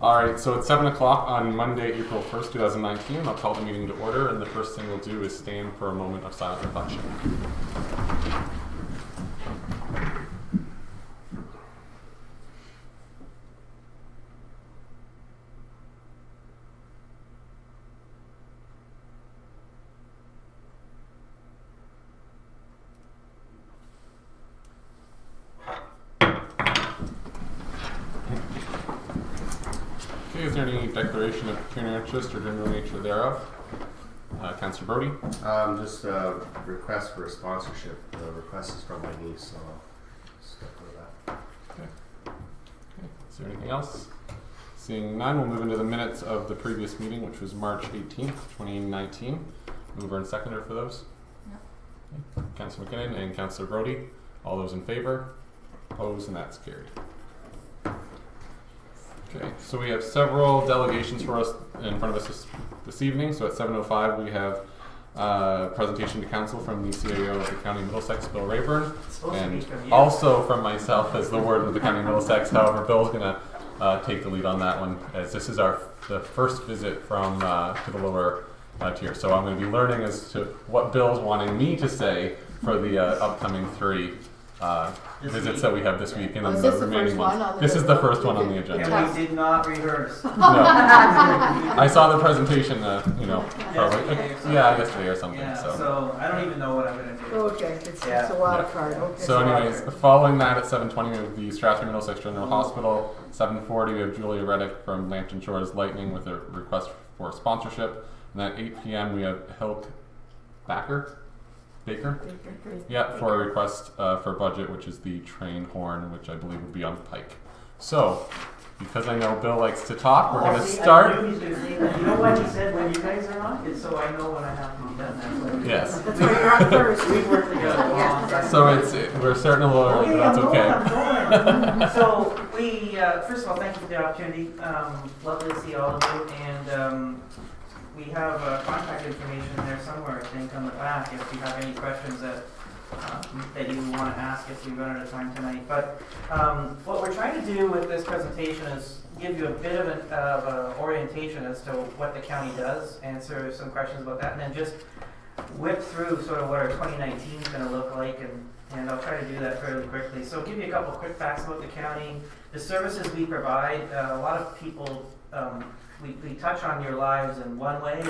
All right, so it's 7 o'clock on Monday, April 1st, 2019. I'll call the meeting to order, and the first thing we'll do is stand for a moment of silent reflection. Is there any declaration of pecuniary interest or general nature thereof? Councillor Brody? Just a request for a sponsorship. The request is from my niece, so I'll step with that. Okay. Is there anything else? Seeing none, we'll move into the minutes of the previous meeting, which was March 18th, 2019. Mover and seconder for those? No. Okay. Councillor McKinnon and Councillor Brody. All those in favor? Opposed, and that's carried. Okay, so we have several delegations for us in front of us this evening. So at 7:05 we have a presentation to council from the CAO of the County of Middlesex, Bill Rayburn, and also from myself as the warden of the County of Middlesex. However, Bill's going to take the lead on that one, as this is the first visit from to the lower tier. So I'm going to be learning as to what Bill's wanting me to say for the upcoming three visits that we have this week, and then the remaining ones. This is the first one on the agenda. And we did not rehearse. No. I saw the presentation, probably yesterday or something. Yeah, so I don't even know what I'm going to do. Okay, it's a wild card. Okay. So anyways, following that at 7:20 we have the Strathmore Middlesex General Hospital. 7:40 we have Julia Reddick from Lambton Shores Lightning with a request for sponsorship. And at 8 p.m. we have Hilk Baker? Yeah, for a request for budget, which is the train horn, which I believe would be on Pike. So, because I know Bill likes to talk, we're going to start. I knew he was going to say that. You know what he said when you guys are on? It's so I know when I have to be done. That's what Yes. That's why you're on first. we work together. So we're starting a little early, but that's okay. I'm going. So we, first of all, thank you for the opportunity. Lovely to see all of you. And we have contact information there somewhere, I think, on the back if you have any questions that you want to ask if we run out of time tonight. But what we're trying to do with this presentation is give you a bit of an orientation as to what the county does, answer some questions about that, and then just whip through sort of what our 2019 is going to look like, and I'll try to do that fairly quickly. So I'll give you a couple quick facts about the county, the services we provide. A lot of people we touch on your lives in one way,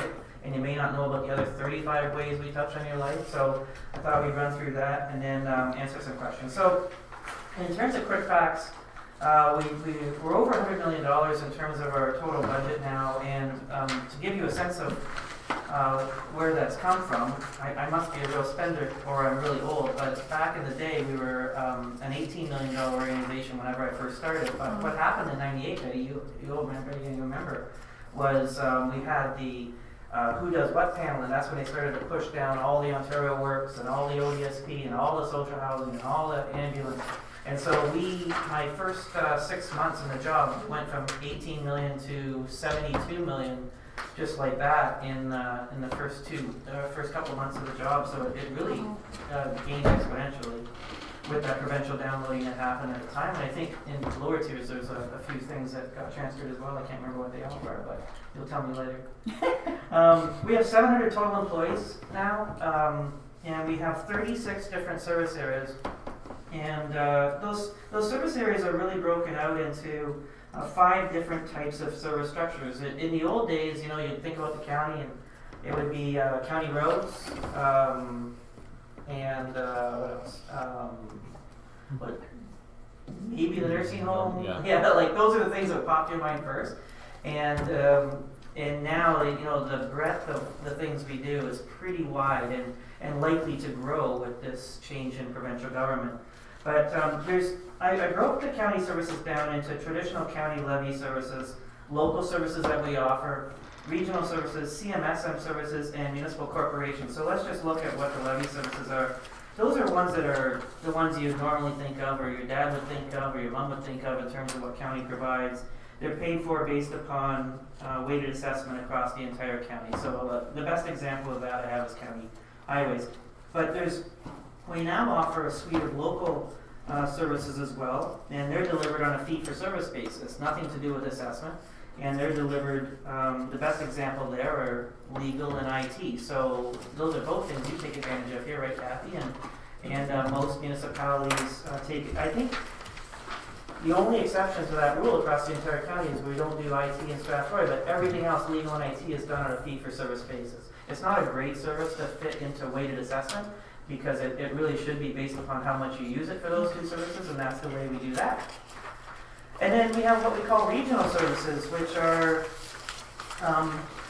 and you may not know about the other 35 ways we touch on your life. So I thought we'd run through that and then answer some questions. So in terms of quick facts, we're over $100 million in terms of our total budget now. And to give you a sense of where that's come from, I must be a real spender or I'm really old, but back in the day we were an $18 million organization whenever I first started. But what happened in '98 that you remember was we had the Who Does What panel, and that's when they started to push down all the Ontario Works and all the ODSP and all the social housing and all the ambulance. And so my first 6 months in the job went from 18 million to 72 million, just like that in the first couple months of the job. So it really gained exponentially with that provincial downloading that happened at the time. And I think in the lower tiers there's a few things that got transferred as well. I can't remember what they all are, but you'll tell me later. We have 700 total employees now, and we have 36 different service areas. And those service areas are really broken out into 5 different types of service structures. In the old days, you'd think about the county, and it would be county roads, and what else? Maybe the nursing home. Yeah, like those are the things that popped in your mind first. And now, the breadth of the things we do is pretty wide and likely to grow with this change in provincial government. But I broke the county services down into traditional county levy services, local services that we offer, regional services, CMSM services, and municipal corporations. So let's just look at what the levy services are. Those are ones that are the ones you normally think of, or your dad would think of, or your mom would think of in terms of what county provides. They're paid for based upon weighted assessment across the entire county. So the best example of that I have is county highways. But we now offer a suite of local services as well, and they're delivered on a fee-for-service basis, nothing to do with assessment. and they're delivered, the best example there are legal and IT. So those are both things you take advantage of here, right, Kathy? And most municipalities take it. I think the only exception to that rule across the entire county is we don't do IT in Strathroy, but everything else, legal and IT, is done on a fee-for-service basis. It's not a great service to fit into weighted assessment, because it really should be based upon how much you use it for those two services, and that's the way we do that. And then we have what we call regional services, which are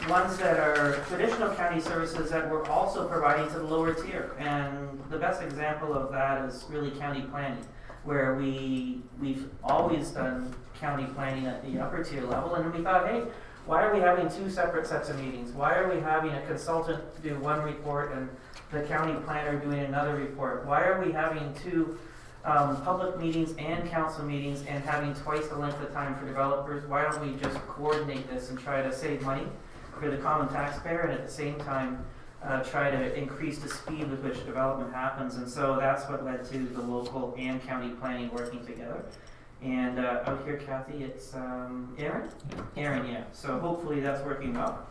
ones that are traditional county services that we're also providing to the lower tier. And the best example of that is really county planning, where we've always done county planning at the upper tier level, and we thought, hey, why are we having two separate sets of meetings? Why are we having a consultant do one report and the county planner doing another report? Why are we having two public meetings and council meetings and having twice the length of time for developers? Why don't we just coordinate this and try to save money for the common taxpayer, and at the same time try to increase the speed with which development happens? And so that's what led to the local and county planning working together. And out here, Kathy, it's Aaron? Aaron, yeah. So hopefully that's working well.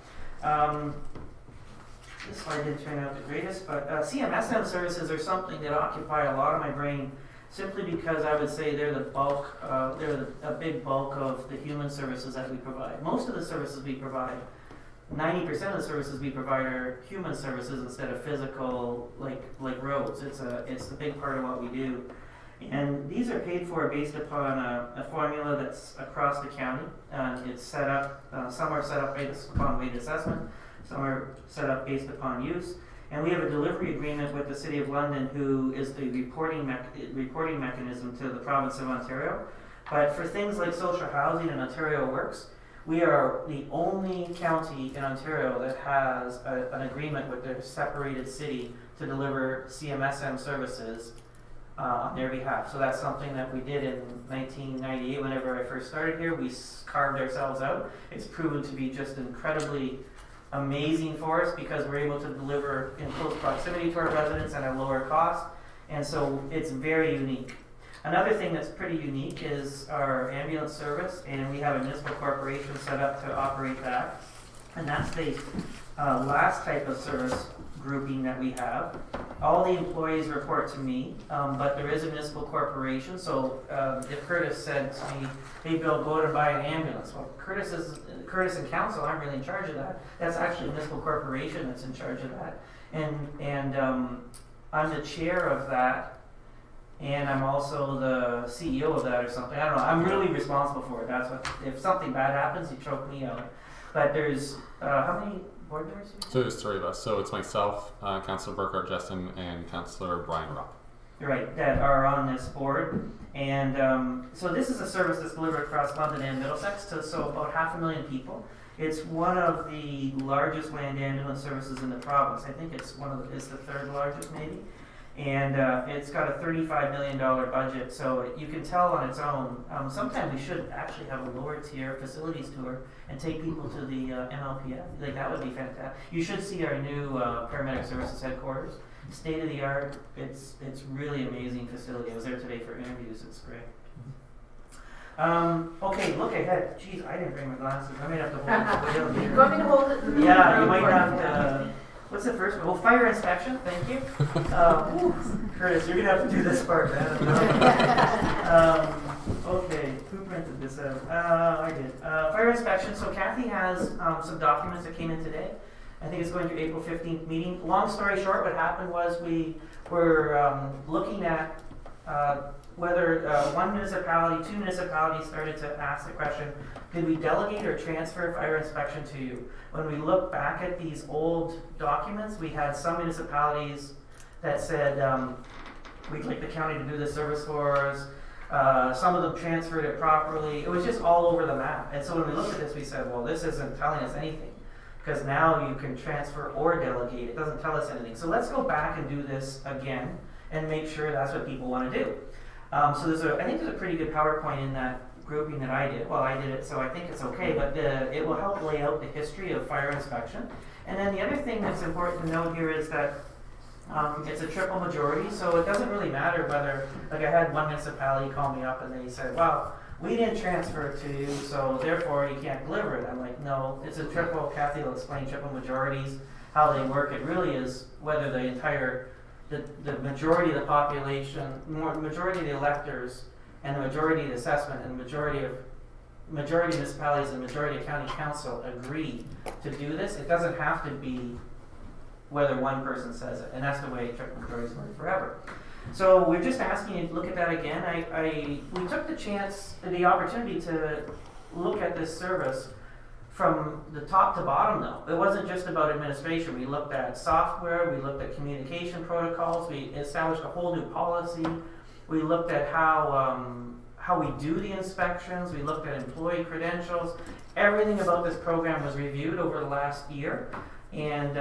This slide didn't turn out the greatest, but CMSM services are something that occupy a lot of my brain, simply because I would say they're the bulk, a big bulk of the human services that we provide. Most of the services we provide, 90% of the services we provide are human services instead of physical, like roads. It's a big part of what we do. And these are paid for based upon a formula that's across the county. It's set up, some are set up based upon weighted assessment, some are set up based upon use. And we have a delivery agreement with the City of London, who is the reporting mechanism to the province of Ontario. But for things like social housing and Ontario Works, we are the only county in Ontario that has an agreement with their separated city to deliver CMSM services on their behalf. So that's something that we did in 1998 whenever I first started here. We carved ourselves out. It's proven to be just incredibly amazing for us, because we're able to deliver in close proximity to our residents at a lower cost, and so it's very unique. Another thing that's pretty unique is our ambulance service, and we have a municipal corporation set up to operate that, and that's the last type of service grouping that we have. All the employees report to me, but there is a municipal corporation, so if Curtis said to me, hey Bill, go out and buy an ambulance. Well, Curtis and council aren't really in charge of that. That's actually a municipal corporation that's in charge of that. And I'm the chair of that, and I'm also the CEO of that or something. I don't know. I'm really responsible for it. That's what, if something bad happens, you choke me out. But there's, how many board members? So there's three of us. So it's myself, Councillor Burkhart Jessen, and Councillor Brian Rupp. Right, that are on this board. And so this is a service that's delivered across London and Middlesex to about 500,000 people. It's one of the largest land ambulance services in the province. I think it's it's the third largest maybe. And it's got a $35 million budget, so you can tell on its own. Sometimes we should actually have a lower tier facilities tour and take people to the MLPF. Like, that would be fantastic. You should see our new paramedic services headquarters. State of the art. It's really amazing facility. I was there today for interviews. It's great. Okay, look ahead. Jeez, I didn't bring my glasses. I might have to hold it. You want me to hold it? Yeah, you might have to. What's the first one? Oh, fire inspection. Thank you. Curtis, you're gonna have to do this part, man. Okay, who printed this out? I did. Fire inspection. So Kathy has some documents that came in today. I think it's going to April 15th meeting. Long story short, what happened was we were looking at whether one municipality, two municipalities started to ask the question, did we delegate or transfer fire inspection to you? When we look back at these old documents, we had some municipalities that said, we'd like the county to do this service for us. Some of them transferred it properly. It was just all over the map. And so when we looked at this, we said, well, this isn't telling us anything, because now you can transfer or delegate. It doesn't tell us anything. So let's go back and do this again and make sure that's what people want to do. So I think there's a pretty good PowerPoint in that grouping that I did. Well, I did it, so I think it's okay, but it will help lay out the history of fire inspection. And then the other thing that's important to note here is that it's a triple majority, so it doesn't really matter whether, like, I had one municipality call me up and they said, well, we didn't transfer it to you, so therefore you can't deliver it. I'm like, no, it's a triple, Kathy will explain triple majorities, how they work. It really is whether the majority of the population, majority of the electors, and the majority of the assessment, and the majority of municipalities and majority of county council agree to do this. It doesn't have to be whether one person says it, and that's the way triple majorities work forever. So we're just asking you to look at that again. We took the opportunity to look at this service from the top to bottom though. It wasn't just about administration. We looked at software, we looked at communication protocols, we established a whole new policy, we looked at how we do the inspections, we looked at employee credentials. Everything about this program was reviewed over the last year. And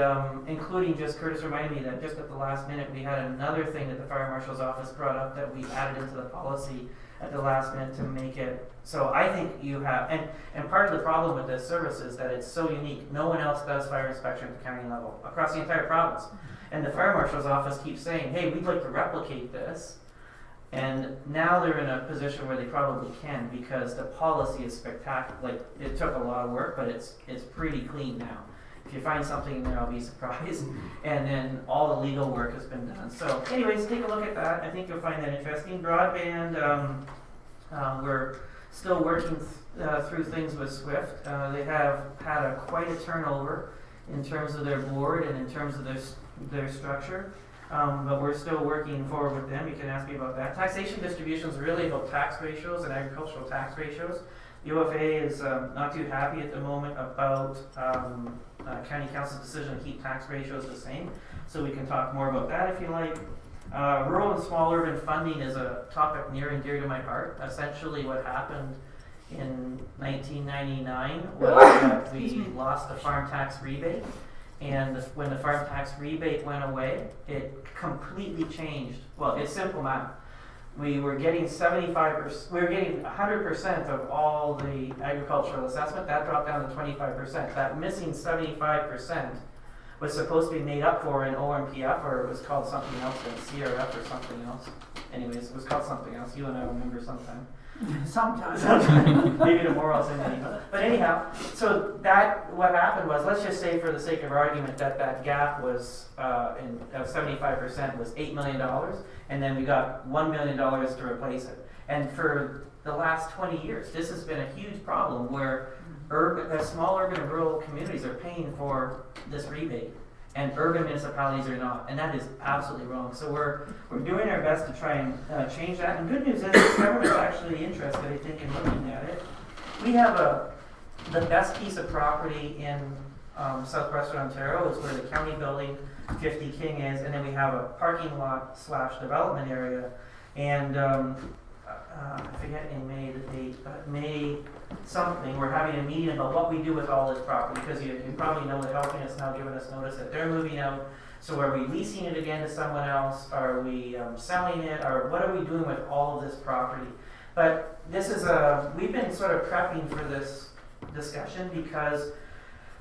including, just Curtis reminded me that just at the last minute we had another thing that the fire marshal's office brought up that we added into the policy at the last minute to make it. So I think you have, and part of the problem with this service is that it's so unique. No one else does fire inspection at the county level across the entire province. And the fire marshal's office keeps saying, hey, we'd like to replicate this. And now they're in a position where they probably can, because the policy is spectacular. Like, it took a lot of work, but it's pretty clean now. If you find something in there, I'll be surprised. And then all the legal work has been done. So anyways, take a look at that. I think you'll find that interesting. Broadband, we're still working through things with Swift. They have had quite a turnover in terms of their board and in terms of their structure. But we're still working forward with them. You can ask me about that. Taxation distribution is really about tax ratios and agricultural tax ratios. The UFA is not too happy at the moment about County Council's decision to keep tax ratios the same. So we can talk more about that if you like. Rural and small urban funding is a topic near and dear to my heart. Essentially what happened in 1999 was that we lost the farm tax rebate. And when the farm tax rebate went away, it completely changed. Well, it's simple math. We were getting 75%, we were getting 100% of all the agricultural assessment. That dropped down to 25%. That missing 75% was supposed to be made up for in OMPF, or it was called something else, in CRF or something else. Anyways, it was called something else. You and I remember sometime. Sometimes. Maybe tomorrow I'll send an email. But anyhow, so what happened was, let's just say for the sake of argument that gap was, of 75% was $8 million, and then we got $1 million to replace it. And for the last 20 years, this has been a huge problem where small urban and rural communities are paying for this rebate, and urban municipalities are not, and that is absolutely wrong. So we're doing our best to try and change that. And good news is the government's actually interested, I think, in looking at it. We have the best piece of property in southwestern Ontario is where the county building 50 King is, and then we have a parking lot / development area. And I forget in May the date, but May something, we're having a meeting about what we do with all this property, because you probably know that Helping has now given us notice that they're moving out. So are we leasing it again to someone else? Are we selling it? Or what are we doing with all of this property? But this is we've been sort of prepping for this discussion because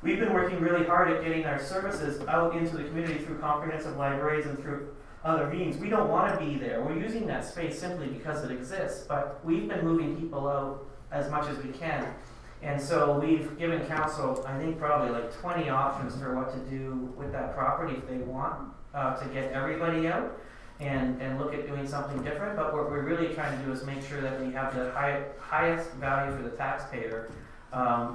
we've been working really hard at getting our services out into the community through comprehensive libraries and through other means. We don't want to be there. We're using that space simply because it exists, but we've been moving people out as much as we can. And so we've given council, I think, probably like 20 options for what to do with that property if they want to get everybody out and look at doing something different. But what we're really trying to do is make sure that we have the highest value for the taxpayer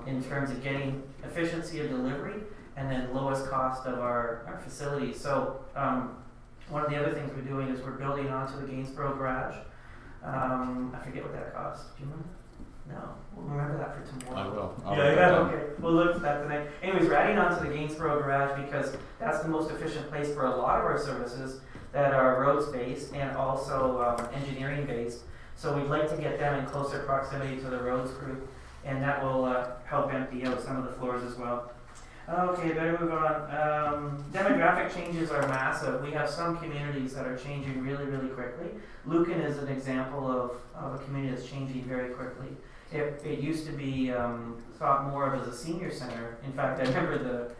in terms of getting efficiency of delivery and then lowest cost of our facilities. So one of the other things we're doing is we're building onto the Gainsborough garage. I forget what that costs. Do you remember? No, we'll remember that for tomorrow. I will. Okay. We'll look at that tonight. Anyways, we're adding on to the Gainsborough garage because that's the most efficient place for a lot of our services that are roads based and also engineering based. So we'd like to get them in closer proximity to the roads group, and that will help empty out some of the floors as well. Okay, better move on. Demographic changes are massive. We have some communities that are changing really, really quickly. Lucan is an example of a community that's changing very quickly. It used to be thought more of as a senior center. In fact, I remember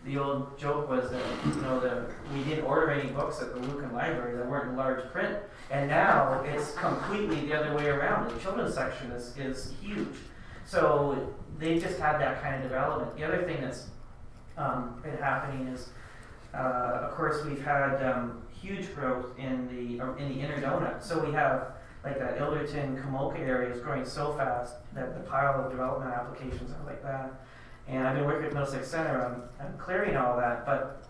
the old joke was that, you know, we didn't order any books at the Lucan Library that weren't in large print, and now it's completely the other way around. The children's section is huge. So they just had that kind of development. The other thing that's been happening is, of course, we've had huge growth in the inner donut. So we have like that Ilderton, Kamoka area is growing so fast that the pile of development applications are like that. And I've been working with Middlesex Center on clearing all that, but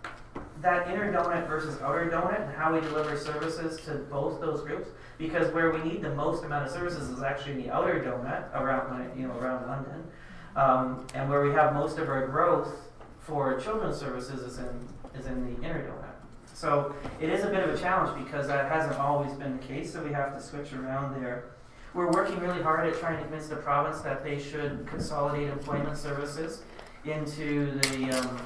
that inner donut versus outer donut and how we deliver services to both those groups, because where we need the most amount of services is actually in the outer donut around London, and where we have most of our growth for children's services is in the inner donut. So it is a bit of a challenge because that hasn't always been the case, so we have to switch around there. We're working really hard at trying to convince the province that they should consolidate employment services into the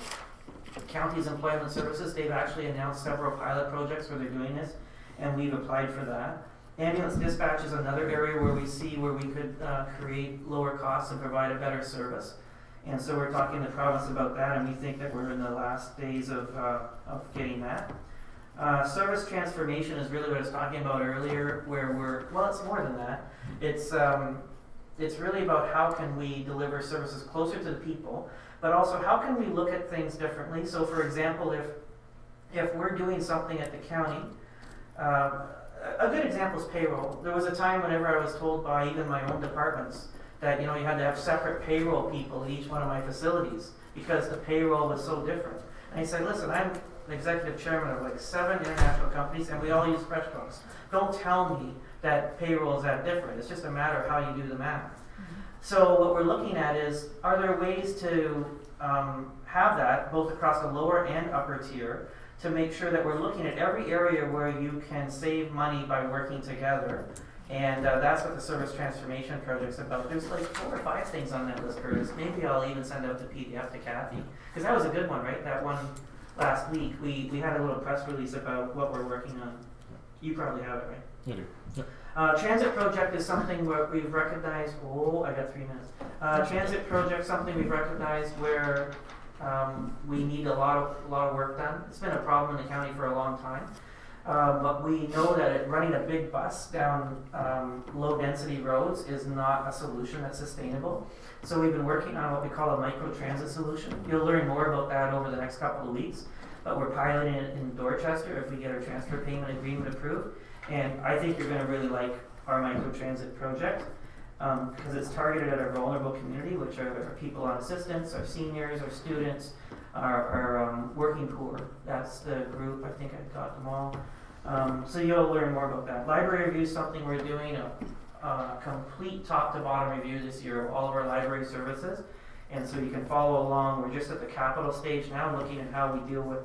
county's employment services. They've actually announced several pilot projects where they're doing this, and we've applied for that. Ambulance dispatch is another area where we see where we could create lower costs and provide a better service. And so we're talking to the province about that, and we think that we're in the last days of getting that. Service transformation is really what I was talking about earlier, where it's more than that. It's really about how can we deliver services closer to the people, but also how can we look at things differently. So for example, if we're doing something at the county, a good example is payroll. There was a time whenever I was told by even my own departments that, you know, you had to have separate payroll people in each one of my facilities because the payroll was so different. And I said, listen, I'm the executive chairman of like 7 international companies and we all use FreshBooks. Don't tell me that payroll is that different. It's just a matter of how you do the math. So what we're looking at is, are there ways to have that both across the lower and upper tier to make sure that we're looking at every area where you can save money by working together. And that's what the service transformation project's about. There's like 4 or 5 things on that list, Curtis. Maybe I'll even send out the PDF to Kathy. Because that was a good one, right? That one last week, we had a little press release about what we're working on. You probably have it, right? I do. Yep. Transit project is something where we've recognized, I got 3 minutes. Transit project, something we've recognized where we need a lot of work done. It's been a problem in the county for a long time. But we know that running a big bus down low density roads is not a solution that's sustainable. So we've been working on what we call a micro transit solution. You'll learn more about that over the next couple of weeks, but we're piloting it in Dorchester if we get our transfer payment agreement approved. And I think you're going to really like our micro transit project because it's targeted at our vulnerable community, which are our people on assistance, our seniors, our students, our working poor. That's the group. I think I got them all. So you'll learn more about that. Library review is something we're doing, a complete top to bottom review this year of all of our library services. And so you can follow along. We're just at the capital stage now looking at how we deal with,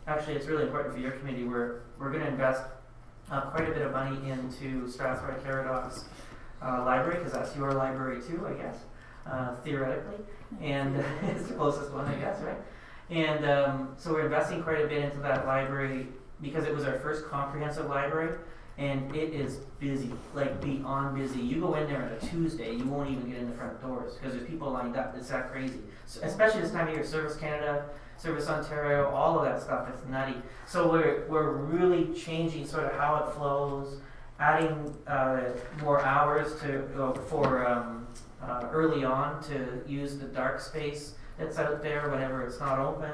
actually it's really important for your committee. We're going to invest quite a bit of money into Strathroy Caradox library, because that's your library too, I guess, theoretically. And it's the closest one, I guess, right? And so we're investing quite a bit into that library because it was our first comprehensive library, and it is busy, like beyond busy. You go in there on a Tuesday, you won't even get in the front doors because there's people lined up. It's that crazy. So, especially this time of year, Service Canada, Service Ontario, all of that stuff, it's nutty. So we're really changing sort of how it flows, adding more hours for early on to use the dark space that's out there whenever it's not open.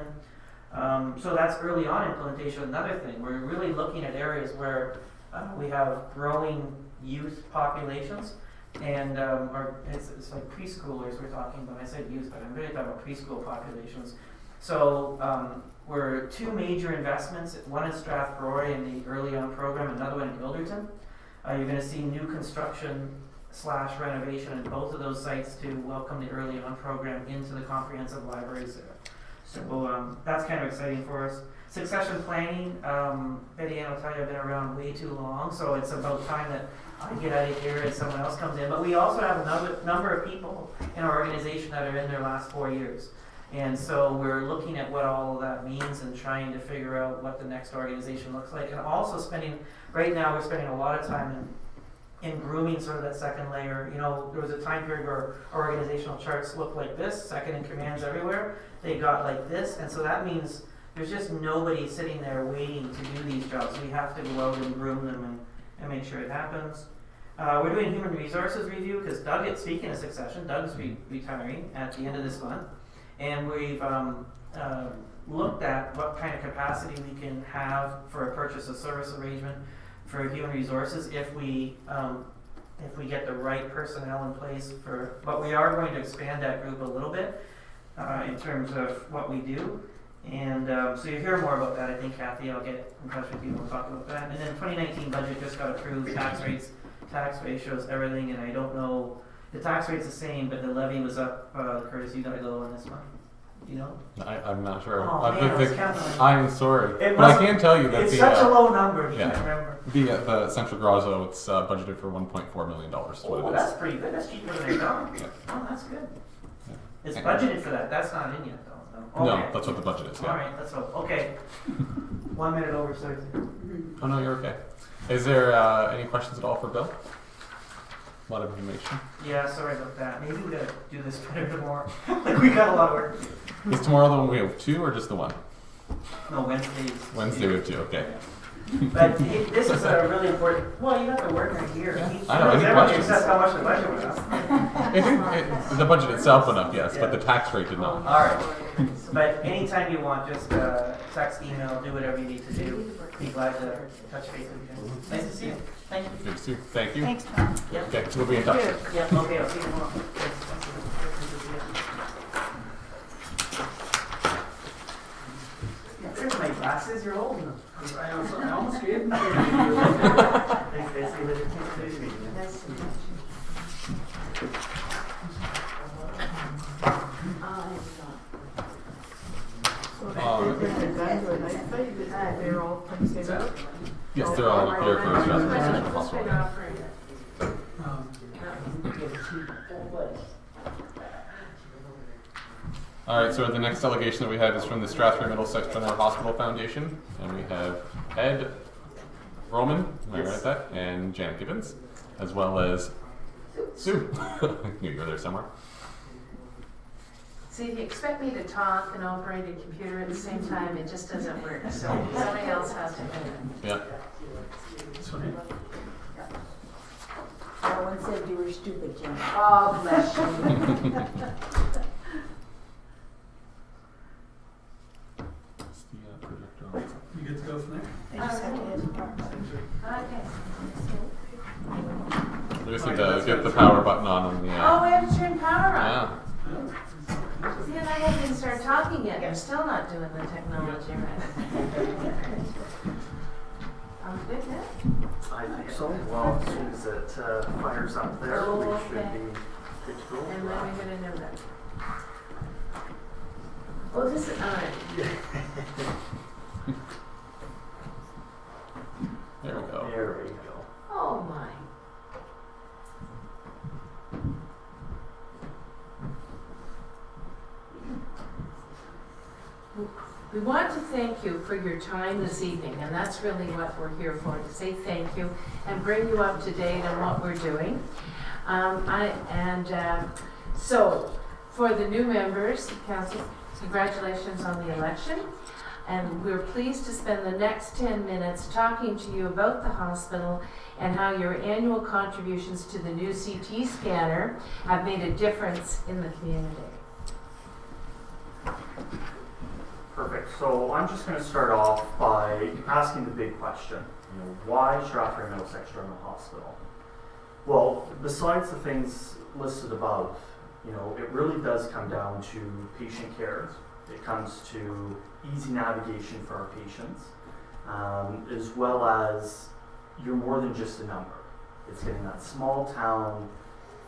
So that's early on implementation. Another thing, we're really looking at areas where we have growing youth populations, and it's like preschoolers we're talking about. I said youth, but I'm really talking about preschool populations. So we're 2 major investments. One is Strathroy in the early on program, another one in Ilderton. You're going to see new construction / renovation in both of those sites to welcome the early on program into the comprehensive libraries there. So that's kind of exciting for us. Succession planning, Betty Ann will tell you I've been around way too long, so it's about time that I get out of here and someone else comes in. But we also have a number of people in our organization that are in their last 4 years. And so we're looking at what all of that means and trying to figure out what the next organization looks like. And also right now we're spending a lot of time in in grooming sort of that second layer. You know, there was a time period where organizational charts looked like this, second in commands everywhere. They got like this, and so that means there's just nobody sitting there waiting to do these jobs. We have to go out and groom them and make sure it happens. We're doing human resources review because Doug is speaking of succession. Doug's retiring at the end of this month, and we've looked at what kind of capacity we can have for a purchase of service arrangement for human resources if we get the right personnel in place for. But we are going to expand that group a little bit in terms of what we do. And so you'll hear more about that. I think, Kathy, I'll get in touch with you and we'll talk about that. And then 2019 budget just got approved, tax rates, tax ratios, everything, and I don't know, the tax rate's the same, but the levy was up, Curtis, you gotta go on this one. You know? I'm not sure. Oh, man, I was counting on you. I'm sorry. It But I must- can tell you that It's such a low number, you yeah. can't remember. the Central Garzo, it's budgeted for $1.4 million. Is what Oh, it is. that's pretty good. That's cheaper than I thought. Yeah. Oh, that's good. Yeah. It's budgeted for that. That's not in yet, though. No, Okay. that's what the budget is. All Yeah. right, let's hope. Okay. 1 minute over, so Oh no, you're okay. Is there any questions at all for Bill? A lot of information. yeah, sorry about that. Maybe we gotta do this better tomorrow. Like we got a lot of work to do. Is tomorrow the one we have 2 or just the 1? No, Wednesdays. Wednesday we have 2. Okay. But this is a really important. Well, you got the worker here. Yeah, He I know, knows any everything questions? except how much the budget went up. The budget itself went up, yes, Yeah. but the tax rate did not. All right. But anytime you want, just text, email, do whatever you need to do. Be glad to touch base with you. Nice to see you. Thank you. Good to see you. Thank you. Thanks, Tom. Yep. Okay, we'll be in touch. Good. Yep. Okay. I'll see you tomorrow. There's my glasses. You're holding them. I almost gave them to you. Thanks, guys. See you later. Nice to meet you. Nice to meet They're all considered out? Yes, they're all here for us. All right, so the next delegation that we have is from the Strathroy Middlesex General Hospital Foundation, and we have Ed Roman, am I right at that, and Janet Gibbons, as well as Sue. Knew you were there somewhere. See, if you expect me to talk and operate a computer at the same time, it just doesn't work. So somebody else has to do it. Yeah. No one said you were stupid, Jim. Oh, bless you. It's the projector on. You get to go from there? I just have to hit the part. Okay. We just need to get the power button on the. Oh, we have to turn power on. Yeah. See, and I haven't even started talking yet. I'm still not doing the technology right. I'm good now. I think so. Well, as soon as it fires up there, Oh, we okay. should be good to go. And when are we going to know that? Oh, this is, all right. There we go. There we go. Oh, my. We want to thank you for your time this evening, and that's really what we're here for, to say thank you and bring you up to date on what we're doing. So, for the new members of council, congratulations on the election. And we're pleased to spend the next 10 minutes talking to you about the hospital and how your annual contributions to the new CT scanner have made a difference in the community. Perfect. So I'm just going to start off by asking the big question. Why Strathroy Middlesex General Hospital? Well, besides the things listed above, it really does come down to patient care. It comes to easy navigation for our patients, as well as you're more than just a number. It's getting that small town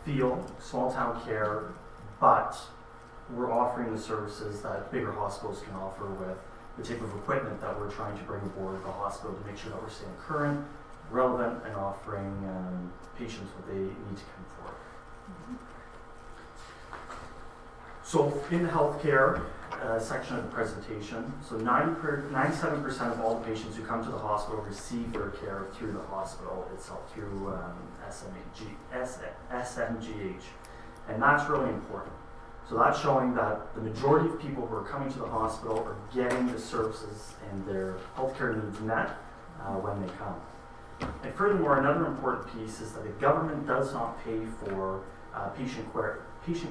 feel, small town care, but we're offering the services that bigger hospitals can offer with the type of equipment that we're trying to bring aboard the hospital to make sure that we're staying current, relevant, and offering patients what they need to come for. So in healthcare, section of the presentation, so 97% of all the patients who come to the hospital receive their care through the hospital itself, through SMGH. And that's really important. So that's showing that the majority of people who are coming to the hospital are getting the services and their healthcare needs met when they come. And furthermore, another important piece is that the government does not pay for patient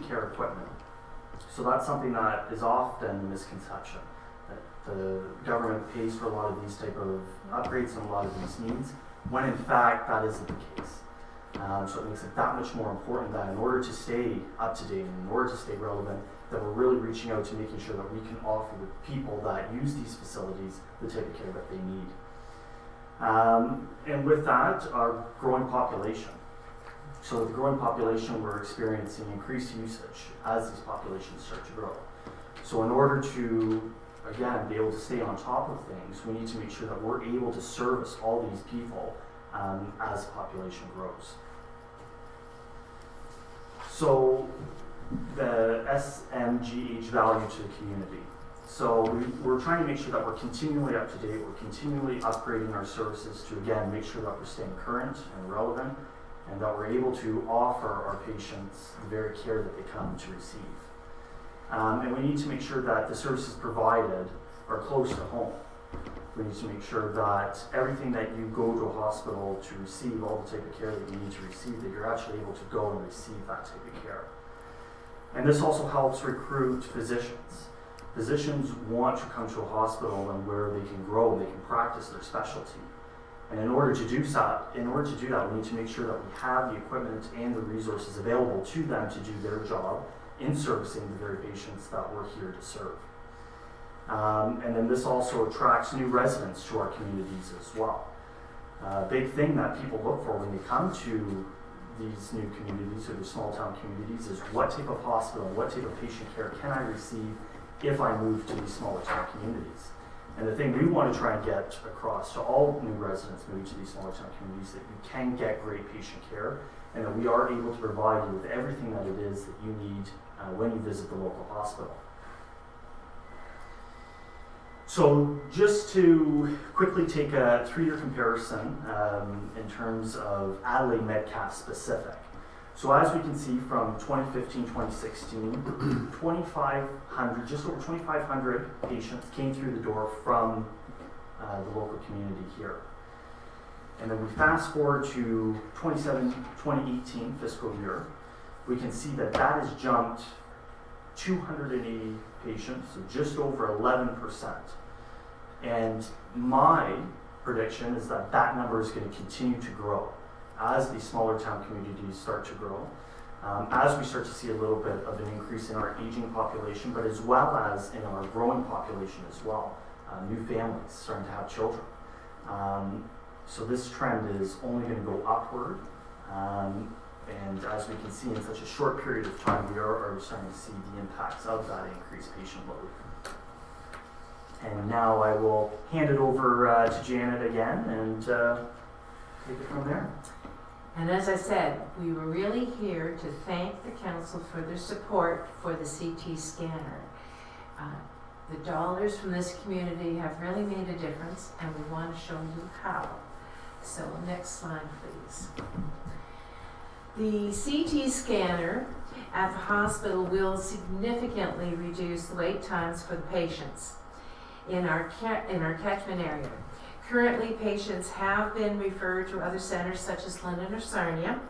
care equipment. So that's something that is often a misconception, that the government pays for a lot of these type of upgrades and a lot of these needs, when in fact that isn't the case. So it makes it that much more important that in order to stay up to date and in order to stay relevant, that we're really reaching out to making sure that we can offer the people that use these facilities the type of care that they need. And with that, our growing population. So with the growing population, we're experiencing increased usage as these populations start to grow. So in order to, again, be able to stay on top of things, we need to make sure that we're able to service all these people as the population grows. So the SMGH value to the community. So we're trying to make sure that we're continually up to date, we're continually upgrading our services to, again, make sure that we're staying current and relevant, and that we're able to offer our patients the very care that they come to receive. And we need to make sure that the services provided are close to home. We need to make sure that everything that you go to a hospital to receive, all the type of care that you need to receive, that you're actually able to go and receive that type of care. And this also helps recruit physicians. Physicians want to come to a hospital and where they can grow, they can practice their specialty. And in order to do that, we need to make sure that we have the equipment and the resources available to them to do their job in servicing the very patients that we're here to serve. And then this also attracts new residents to our communities as well. A big thing that people look for when they come to these new communities or the small town communities is what type of hospital, what type of patient care can I receive if I move to these smaller town communities. And the thing we want to try and get across to all new residents moving to these smaller town communities is that you can get great patient care and that we are able to provide you with everything that it is that you need when you visit the local hospital. So just to quickly take a 3-year comparison in terms of Adelaide Metcalfe specific. So as we can see from 2015-2016, 2,500, just over 2,500 patients came through the door from the local community here. And then we fast forward to 2018 fiscal year, we can see that that has jumped 280 patients, so just over 11%. And my prediction is that that number is going to continue to grow as these smaller town communities start to grow, as we start to see a little bit of an increase in our aging population, but as well as in our growing population as well, new families starting to have children. So this trend is only going to go upward, and as we can see in such a short period of time, we are already starting to see the impacts of that increased patient load. And now I will hand it over to Janet again and take it from there. And as I said, we were really here to thank the council for their support for the CT scanner. The dollars from this community have really made a difference, and we want to show you how. So next slide, please. The CT scanner at the hospital will significantly reduce the wait times for the patients in our catchment area. Currently, patients have been referred to other centers such as London or Sarnia,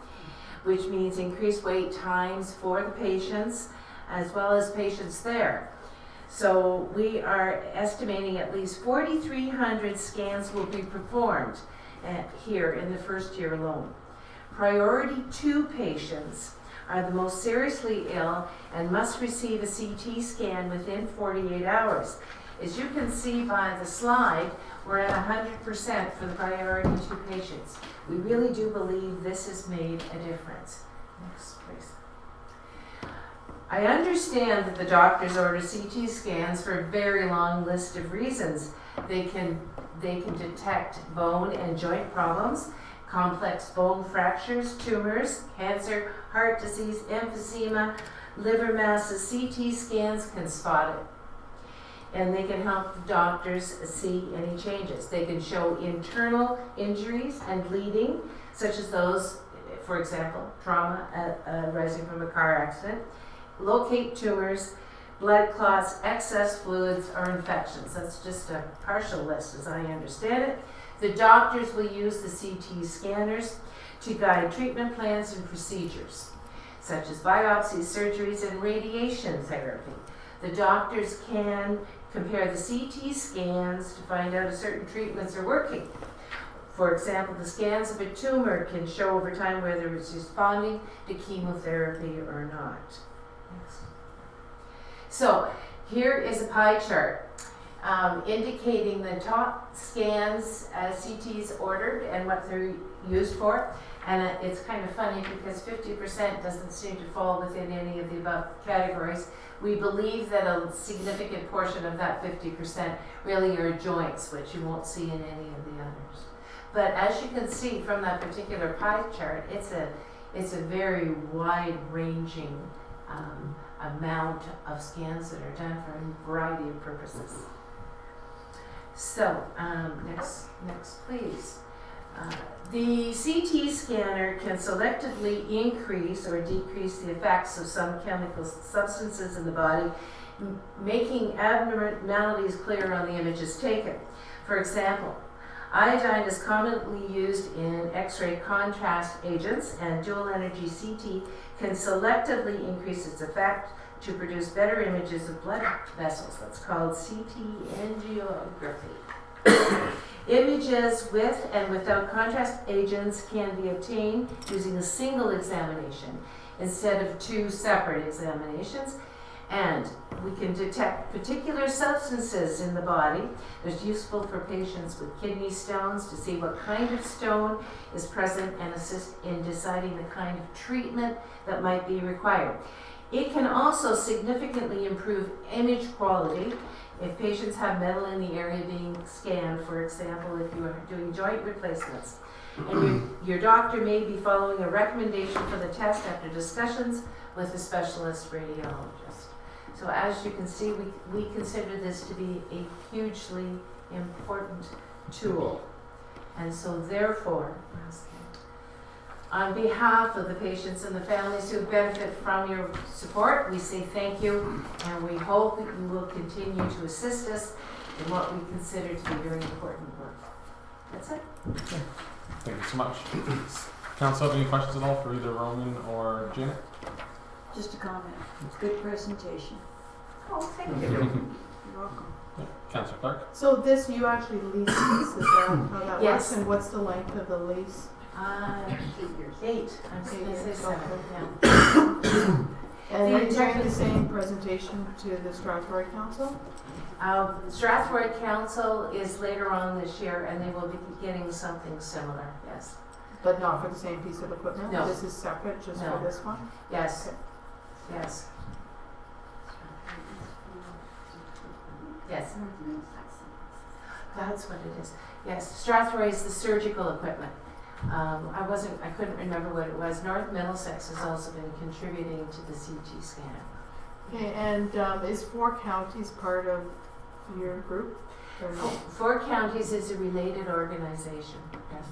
which means increased wait times for the patients as well as patients there. So we are estimating at least 4,300 scans will be performed here in the first year alone. Priority 2 patients are the most seriously ill and must receive a CT scan within 48 hours. As you can see by the slide, we're at 100% for the priority 2 patients. We really do believe this has made a difference. Next, please. I understand that the doctors order CT scans for a very long list of reasons. They can detect bone and joint problems, complex bone fractures, tumors, cancer, heart disease, emphysema, liver masses. CT scans can spot it. and they can help the doctors see any changes. They can show internal injuries and bleeding, such as those, for example, trauma arising from a car accident, locate tumors, blood clots, excess fluids, or infections. That's just a partial list as I understand it. The doctors will use the CT scanners to guide treatment plans and procedures, such as biopsies, surgeries, and radiation therapy. The doctors can compare the CT scans to find out if certain treatments are working. For example, the scans of a tumor can show over time whether it's responding to chemotherapy or not. Next. So here is a pie chart indicating the top scans, CTs ordered and what they're used for. And it's kind of funny because 50% doesn't seem to fall within any of the above categories. We believe that a significant portion of that 50% really are joints, which you won't see in any of the others. But as you can see from that particular pie chart, it's a very wide-ranging amount of scans that are done for a variety of purposes. So, next please. The CT scanner can selectively increase or decrease the effects of some chemical substances in the body, making abnormalities clear on the images taken. For example, iodine is commonly used in X-ray contrast agents, and dual energy CT can selectively increase its effect to produce better images of blood vessels. That's called CT angiography. Images with and without contrast agents can be obtained using a single examination instead of two separate examinations, and we can detect particular substances in the body that's useful for patients with kidney stones to see what kind of stone is present and assist in deciding the kind of treatment that might be required. It can also significantly improve image quality if patients have metal in the area being scanned, for example, if you are doing joint replacements. And your doctor may be following a recommendation for the test after discussions with a specialist radiologist. So as you can see, we consider this to be a hugely important tool. And so therefore, on behalf of the patients and the families who benefit from your support, we say thank you, and we hope that you will continue to assist us in what we consider to be very important work. That's it. Okay. Thank you so much. Council, have any questions at all for either Roman or Janet? Just a comment. Good presentation. Oh, thank you. You're welcome. Yeah. Councillor Clark? So this, you actually lease this, is that how that Yes. works? And what's the length of the lease? 8 years. 8. I'm Okay, going to say yes, 7. okay. Yeah. And The are you doing objective- the same presentation to the Stratford Council? Stratford Council is later on this year, and they will be getting something similar. Yes. But not for the same piece of equipment? No. This is separate just No. for this one? Yes. Okay. Yes. Yes. That's what it is. Yes. Strathroy is the surgical equipment. I couldn't remember what it was. North Middlesex has also been contributing to the CT scanner. Okay, and is 4 counties part of your group? Or no? 4 Counties is a related organization. Yes.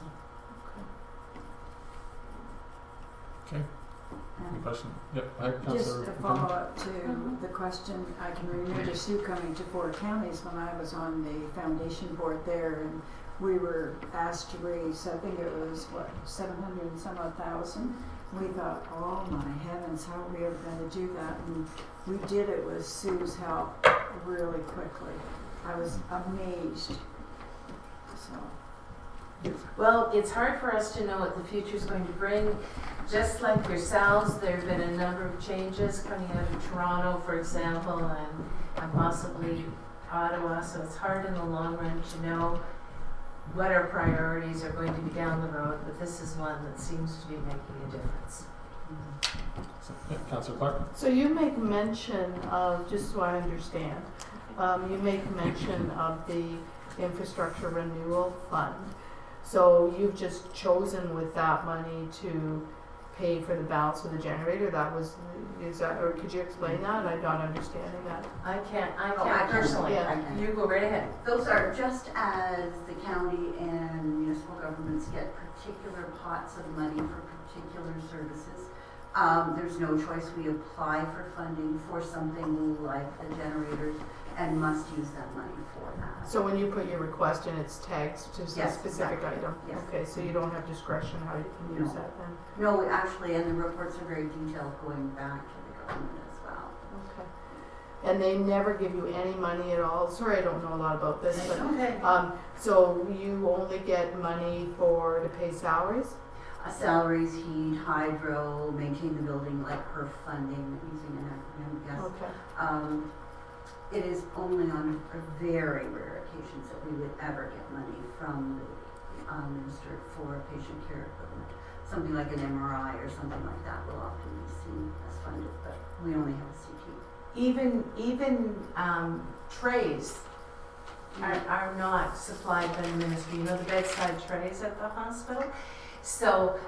Okay. Any question? Yep. Hi, Just Councillor. a follow-up to the question, I can remember Sue coming to 4 counties when I was on the foundation board there, and we were asked to raise, I think it was, 700 and some odd thousand. We thought, oh my heavens, how are we ever going to do that? And we did it with Sue's help really quickly. I was amazed. So. Well, it's hard for us to know what the future is going to bring. Just like yourselves, there have been a number of changes coming out of Toronto, for example, and possibly Ottawa, so it's hard in the long run to know what our priorities are going to be down the road, but this is one that seems to be making a difference. Yeah, Councillor Clark? So you make mention of, just so I understand, you make mention of the Infrastructure Renewal Fund. So you've just chosen with that money to pay for the balance of the generator. That was, is that, or could you explain that? I'm not understanding that. I can't Oh, I can. personally. Yeah. I can. You go right ahead. Those are just as the county and municipal governments get particular pots of money for particular services. There's no choice. We apply for funding for something like the generators and must use that money for that. So when you put your request in, it's tagged to a Yes, specific exactly. item? Yes. Okay, so you don't have discretion how you can use No. that then? No, actually, and the reports are very detailed going back to the government as well. Okay. And they never give you any money at all? Sorry, I don't know a lot about this, but, Okay. so you only get money to pay salaries? Salaries, heat, hydro, maintain the building, like HERF funding, using an acronym, yes. Okay. It is only on very rare occasions that we would ever get money from the minister for patient care equipment. Something like an MRI or something like that will often be seen as funded, but we only have a CT. Even trays are not supplied by the ministry. You know, the bedside trays at the hospital? So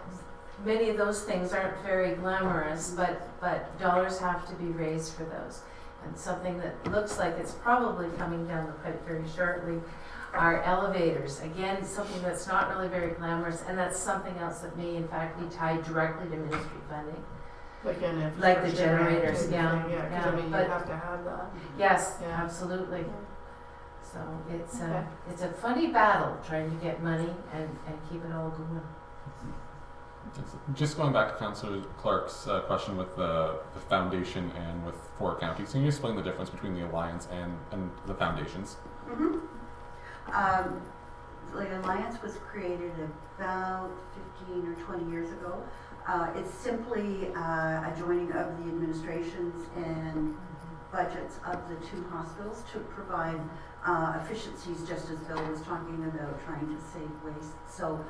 many of those things aren't very glamorous, but dollars have to be raised for those. And something that looks like it's probably coming down the pipe very shortly are elevators. Again, something that's not really very glamorous, and that's something else that may in fact be tied directly to ministry funding. Like an Like the infrastructure generators, type yeah, thing, 'cause yeah, I mean, you but- have to have that. Yes, Yeah. absolutely. So it's Okay. it's a funny battle trying to get money and keep it all going. Just going back to Councillor Clark's question with the foundation and with 4 counties, can you explain the difference between the Alliance and the foundations? Mm-hmm. The Alliance was created about 15 or 20 years ago. It's simply a joining of the administrations and budgets of the 2 hospitals to provide efficiencies, just as Bill was talking about trying to save waste. So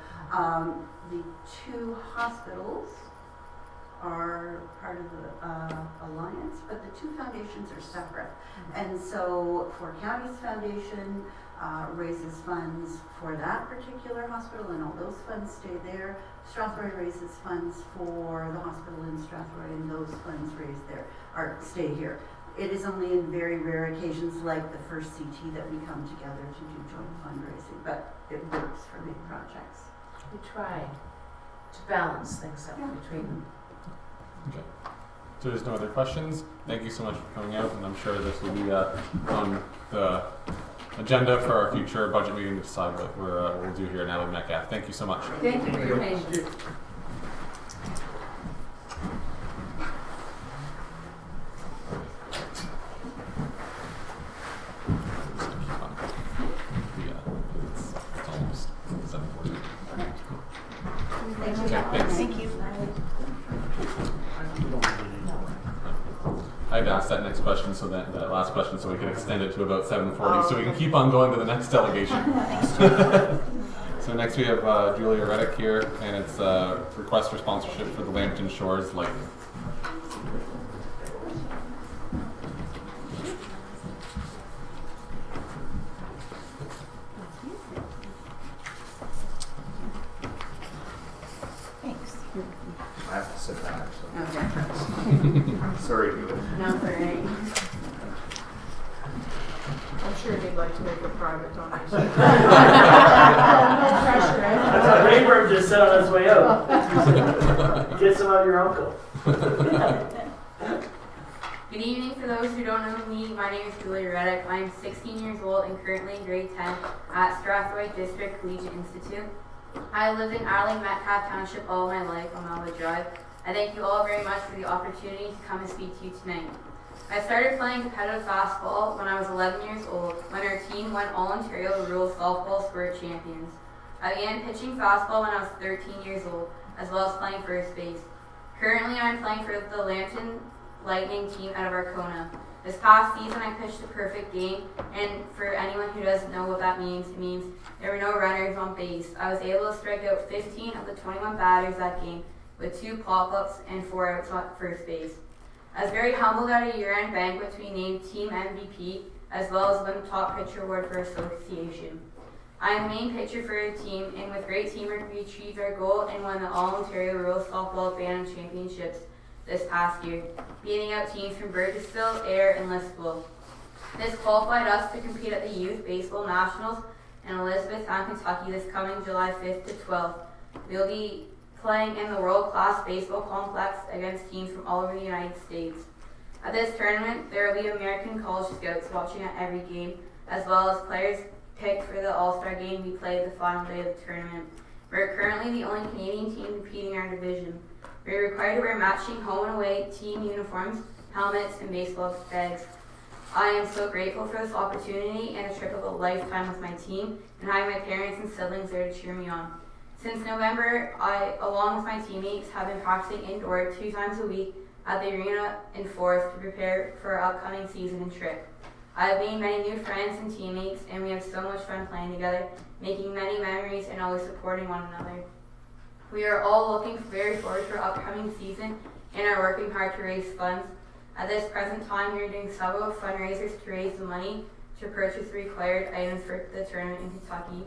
the 2 hospitals are part of the Alliance, but the 2 foundations are separate. And so for County's Foundation raises funds for that particular hospital, and all those funds stay there. Strathroy raises funds for the hospital in Strathroy, and those funds raised there or stay here. It is only in very rare occasions, like the first CT, that we come together to do joint fundraising, but it works for big projects. We try to balance things up Yeah. between them. Okay. So there's no other questions. Thank you so much for coming out, and I'm sure this will be on the agenda for our future budget meeting to decide what we'll do here in Adelaide Metcalfe. Thank you so much. Thank you for your patience. It's almost 7:40. Thank you. Okay, thanks. Thank you. I had asked that next question, so that last question, so we can extend it to about 7:40, so we can keep on going to the next delegation. So next we have Julia Reddick here, and it's a request for sponsorship for the Lambton Shores Lake. Thanks. I have to sit back, so. Okay. Sorry, Julie. No, for any. I'm sure he'd like to make a private donation. No pressure, eh? That's how Rayburn just said on his way out. Get some of your uncle. Good evening. For those who don't know me, my name is Julia Reddick. I am 16 years old and currently in grade 10 at Strathroy District Collegiate Institute. I lived in Adelaide Metcalfe Township all my life on Malva Drive. I thank you all very much for the opportunity to come and speak to you tonight. I started playing competitive fastball when I was 11 years old, when our team went All-Ontario Rural Softball Squirt Champions. I began pitching fastball when I was 13 years old, as well as playing first base. Currently, I am playing for the Lambton Lightning team out of Arcona. This past season, I pitched a perfect game, and for anyone who doesn't know what that means, it means there were no runners on base. I was able to strike out 15 of the 21 batters that game, with 2 pop-ups and 4 outs at first base. I was very humbled at a year-end banquet to be named Team MVP, as well as win the top pitcher award for association. I am the main pitcher for the team, and with great teamwork, we achieved our goal and won the All-Ontario Rural Softball Bantam Championships this past year, beating out teams from Burgessville, Ayr, and Listowel. This qualified us to compete at the Youth Baseball Nationals in Elizabethtown, Kentucky this coming July 5th to 12th. We will be playing in the world-class baseball complex against teams from all over the United States. At this tournament, there will be American College Scouts watching at every game, as well as players picked for the All-Star game we played the final day of the tournament. We are currently the only Canadian team competing in our division. We are required to wear matching home and away team uniforms, helmets, and baseball bags. I am so grateful for this opportunity and a trip of a lifetime with my team, and having my parents and siblings there to cheer me on. Since November, I, along with my teammates, have been practicing indoor 2 times a week at the arena in Forth to prepare for our upcoming season and trip. I have made many new friends and teammates, and we have so much fun playing together, making many memories and always supporting one another. We are all looking very forward to our upcoming season and are working hard to raise funds. At this present time, we are doing several fundraisers to raise the money to purchase the required items for the tournament in Kentucky.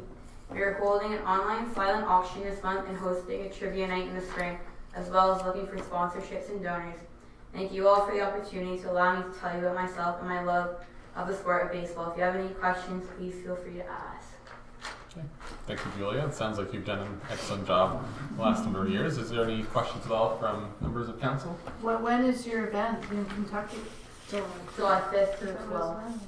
We are holding an online silent auction this month and hosting a trivia night in the spring, as well as looking for sponsorships and donors. Thank you all for the opportunity to allow me to tell you about myself and my love of the sport of baseball. If you have any questions, please feel free to ask. Okay. Thank you, Julia. It sounds like you've done an excellent job the last number of years. Is there any questions at all from members of council? When is your event in Kentucky? July 5th to the 12th.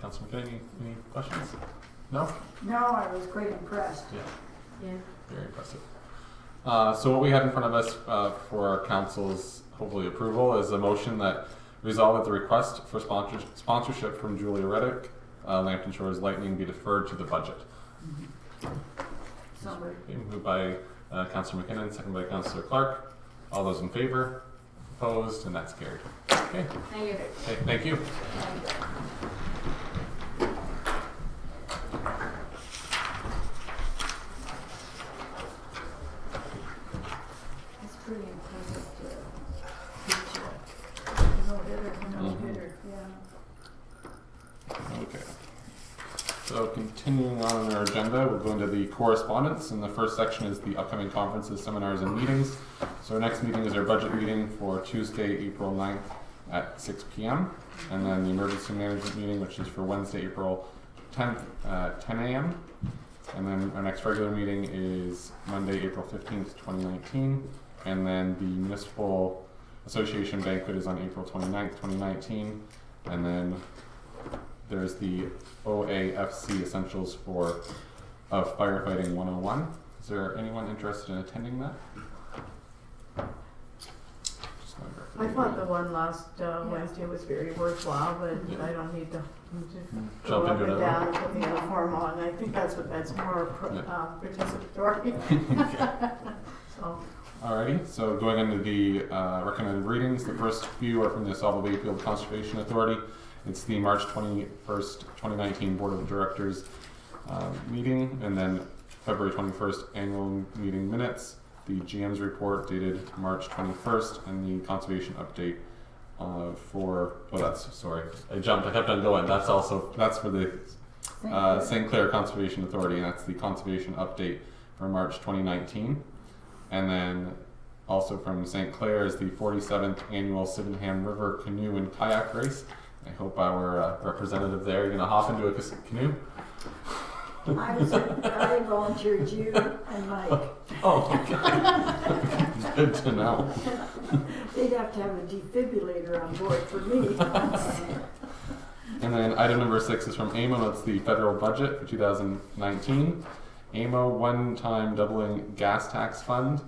Councilman McKinney, any questions? No? No, I was quite impressed. Yeah. Very impressive. So what we have in front of us for our council's hopefully approval is a motion that resolve that the request for sponsorship from Julia Reddick, Lambton Shores Lightning, be deferred to the budget. Moved by Councillor McKinnon, second by Councillor Clark. All those in favor? Opposed? And that's carried. Okay. Thank you. Okay, thank you. It's pretty impressive picture. No hitter, yeah. Okay. So continuing on in our agenda, we'll go into the correspondence, and the first section is the upcoming conferences, seminars, and meetings. So our next meeting is our budget meeting for Tuesday, April 9th at 6 p.m. And then the emergency management meeting, which is for Wednesday, April 10th at 10 a.m. And then our next regular meeting is Monday, April 15th, 2019. And then the Municipal Association banquet is on April 29th, 2019. And then there's the OAFC Essentials of Firefighting 101. Is there anyone interested in attending that? I thought the one last Wednesday was very worthwhile, but Yeah. I don't need to go Jump up into and another down and put the uniform on. I think that's more participatory. So. Alrighty, so going into the recommended readings, the first few are from the Sauble Bayfield Conservation Authority. It's the March 21st, 2019 Board of Directors meeting, and then February 21st annual meeting minutes, the GM's report dated March 21st, and the conservation update I jumped, I kept on going. That's for the St. Clair Conservation Authority, and that's the conservation update for March 2019. And then also from St. Clair is the 47th annual Sydenham River Canoe and Kayak Race. I hope our representative there, you're going to hop into a canoe? I volunteered you and Mike. Oh, okay. Good to know. They'd have to have a defibrillator on board for me. And then item number 6 is from AMO. That's the federal budget for 2019. AMO one-time doubling gas tax fund.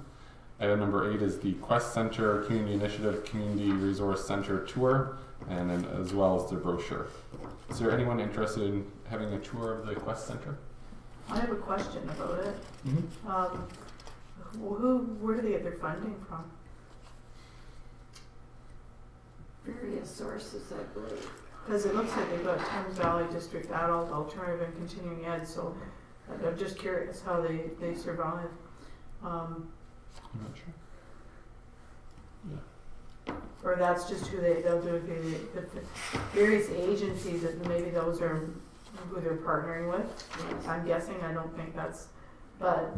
Item number 8 is the Quest Center Community Initiative Community Resource Center tour, and then as well as the brochure. Is there anyone interested in having a tour of the Quest Center? I have a question about it. Mm-hmm. Where do they get their funding from? Various sources, I believe. Because it looks like they've got Thames Valley District Adult, Alternative, and Continuing Ed, so I'm just curious how they survive. I'm not sure. Yeah. Or that's just they'll do the various agencies, that maybe those are who they're partnering with. Yes. I'm guessing, I don't think that's, but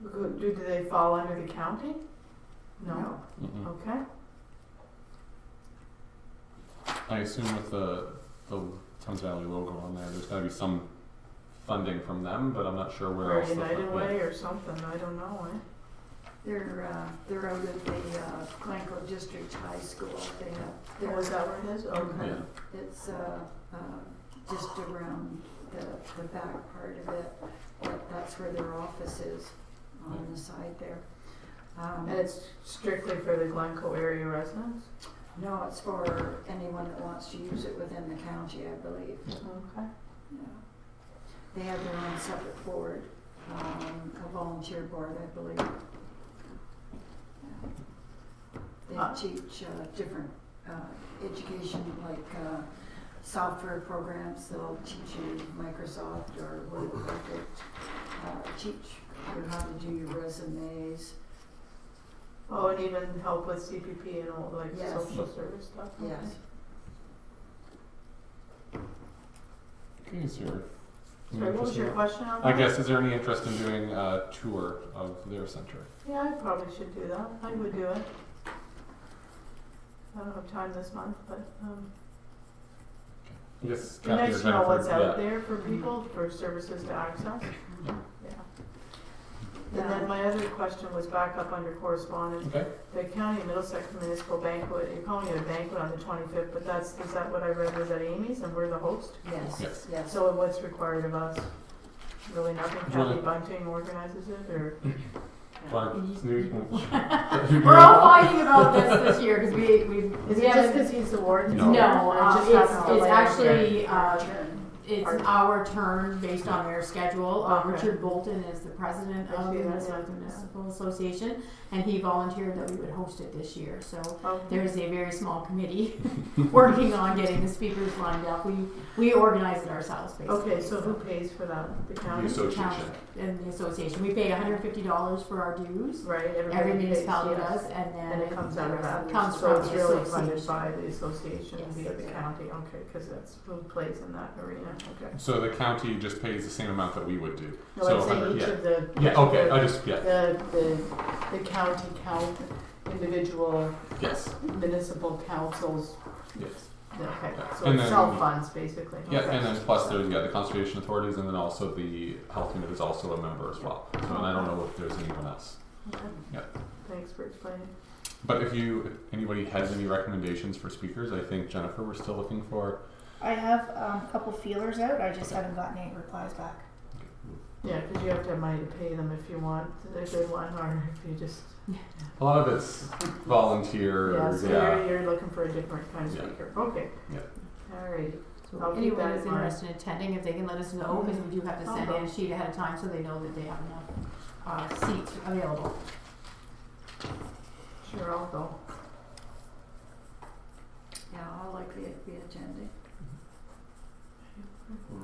do they fall under the county? No. Mm-mm. Okay. I assume with the Thames Valley logo on there, there's got to be some funding from them, but I'm not sure where Or else. United Way or something, I don't know, They're out of the Glencoe District High School. They have. Oh, is that where it is? Okay. Yeah. It's just around the back part of it. That's where their office is, on the side there. And it's strictly for the Glencoe area residents? No, it's for anyone that wants to use it within the county, I believe. Okay. Yeah. They have their own separate board, a volunteer board, I believe. Yeah. They teach different education, like software programs. They'll teach you Microsoft or Word Perfect, teach you how to do your resumes. Oh, and even help with CPP and all, like Yes. social service stuff? Okay. Yes. Okay, is there any Sorry, what was interest your in question on that? that? I guess, is there any interest in doing a tour of their center? Yeah, I probably should do that. I would do it. I don't have time this month, but Yes, it'd be Kathy or nice to know Jennifer, what's out yeah. there for people, for services to access. Yeah. Yeah. And then my other question was back up under correspondence. Okay. The County of Middlesex Municipal Banquet, you're calling it a banquet on the 25th, but is that what I read was at Amy's and we're the host? Yes. Yes. Yes. So what's required of us? Really nothing? Do you wanna- Kathy Bunting organizes it, or? We're all fighting about this year because we Is it just because he's the warden? No. no, Or just it's happens to land actually there? it's Our- our turn based on their schedule. Okay. Richard Bolton is the president I of see the that, Minnesota yeah. Municipal Association, and he volunteered that we would host it this year. So Okay. there's a very small committee working on getting the speakers lined up. We organize it ourselves basically. Okay, so who pays for that? The The county? association. And the association. We pay $150 for our dues. Right, Every everybody pays, municipality yes. does, and then And it comes out of that. comes So from it's the really association. funded by the association Yes. via the county, okay, because that's who plays in that arena, okay. So the county just pays the same amount that we would do. No, So I'm saying 100, each yeah. of the. Yeah, each of okay, the- I just, yeah, The county count, individual yes, municipal councils, yes. okay, Yeah. so And it's then- self-funds basically. Yeah, Okay. and then plus there's, the conservation authorities, and then also the health unit is also a member as well. So, and I don't know if there's anyone else. Okay. Yeah. Thanks for explaining. But if anybody has any recommendations for speakers, I think Jennifer, we're still looking for. I have a couple feelers out. I just haven't gotten any replies back. Yeah, because you have to have money to pay them if you want, if they want, or if you just. A lot of it's volunteer. Yeah, so Yeah. you're looking for a different kind of Yeah. speaker. Okay. Yeah. Alrighty. So I'll keep anyone that who's in mind. interested in attending, if they can let us know, because we do have to I'll send go. in a sheet ahead of time so they know that they have enough seats available. Sure, I'll go. Yeah, I'll likely be attending.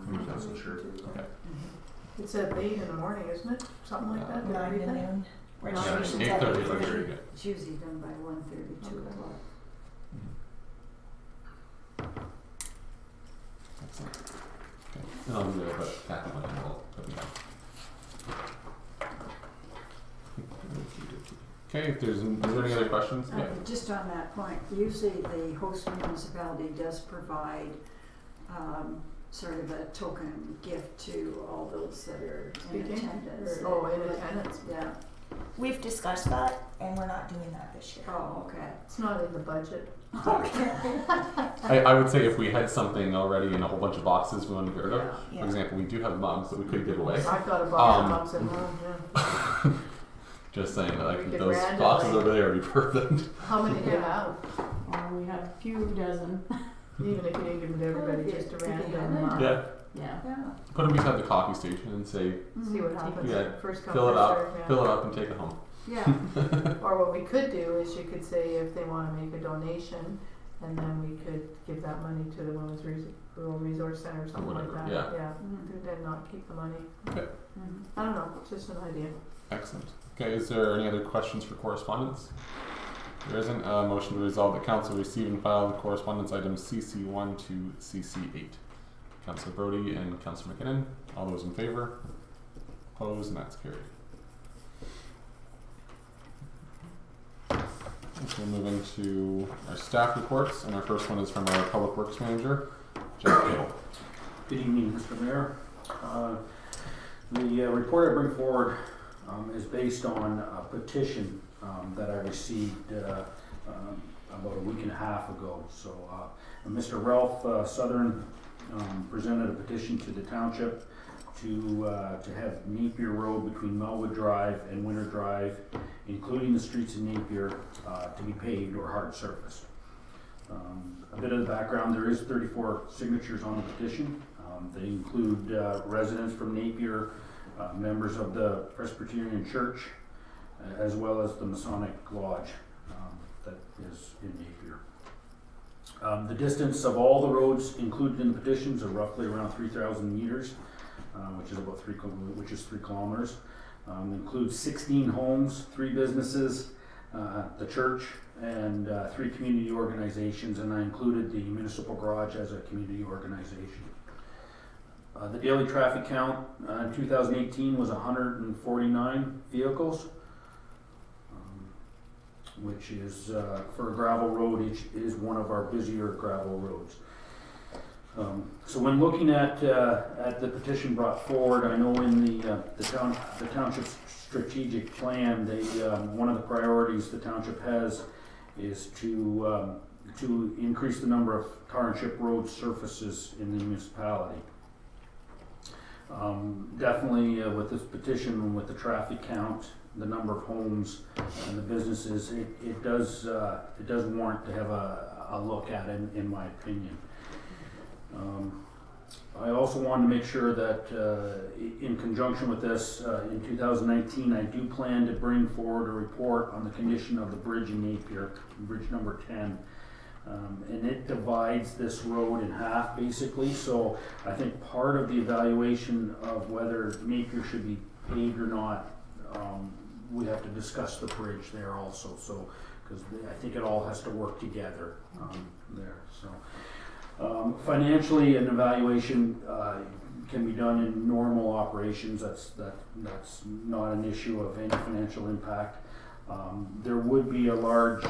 I'm not so sure. Okay. It's at 8 in the morning, isn't it? Something like that, did I 9 read to that? noon. Yeah, Registration's at 8:30 is 8:30. very good. It's usually done by 1:30, 2 o'clock. Excellent. Okay. And I'll do that, but Kathy will put me down. Okay, if is there any other questions? Yeah. Just on that point, usually the host municipality does provide sort of a token gift to all those that are in Speaking? attendance. Or- oh, in attendance. Yeah. We've discussed that, and we're not doing that this year. Oh, okay. It's not in the budget. I would say if we had something already in a whole bunch of boxes we wanted to get rid of, Yeah. for example, we do have mugs that we could give away. I've got a box of mugs at home, yeah. Just saying, We like could those randomly- boxes over there would be perfect. How many do you have? We have a few dozen. Even if you didn't give them to everybody, just a random, Yeah, Yeah. Yeah. put them beside the coffee station and say, see what happens. Yeah, First come, fill it first up, served, yeah. fill it up, and take it home. Yeah. Or what we could do is you could say if they wanna make a donation, and then we could give that money to the Women's Rural Resource Center or something like whatever, that. yeah. Then not keep the money. Okay. I don't know, it's just an idea. Excellent. Okay, is there any other questions for correspondence? There isn't a motion to resolve that council receive and file the correspondence items CC1 to CC8. Councillor Brody and Councillor McKinnon. All those in favor? Opposed? And that's carried. Okay, moving to our staff reports, and our first one is from our Public Works Manager, Jeff Cable. Good evening, Mr. Mayor. The report I bring forward is based on a petition that I received about a week and a half ago. So Mr. Ralph Southern presented a petition to the township to have Napier Road between Melwood Drive and Winter Drive, including the streets in Napier, to be paved or hard surfaced. A bit of the background: there is 34 signatures on the petition. They include residents from Napier, members of the Presbyterian Church, as well as the Masonic Lodge that is in Napier. The distance of all the roads included in the petitions are roughly around 3,000 meters, which is about 3 kilometers. Includes 16 homes, 3 businesses, the church, and 3 community organizations, and I included the municipal garage as a community organization. The daily traffic count in 2018 was 149 vehicles, which is, for a gravel road, it is one of our busier gravel roads. So when looking at the petition brought forward, I know in the township's strategic plan, one of the priorities the township has is to increase the number of township road surfaces in the municipality. Definitely with this petition, with the traffic count, the number of homes and the businesses, it does warrant to have a look at it, in my opinion. I also wanted to make sure that in conjunction with this, in 2019, I do plan to bring forward a report on the condition of the bridge in Napier, bridge number 10. And it divides this road in half, basically. So I think part of the evaluation of whether Napier should be paved or not, we have to discuss the bridge there also. So, because I think it all has to work together there. So, financially, an evaluation can be done in normal operations. That's not an issue of any financial impact. There would be a large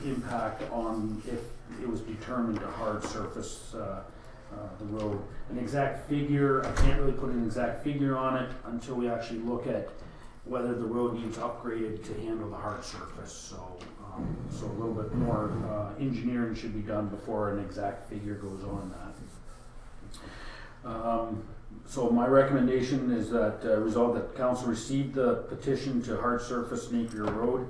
impact on if it was determined to hard surface the road. An exact figure, I can't really put an exact figure on it until we actually look at whether the road needs upgraded to handle the hard surface. So, so a little bit more engineering should be done before an exact figure goes on that. So my recommendation is that resolve that council receive the petition to hard surface Napier Road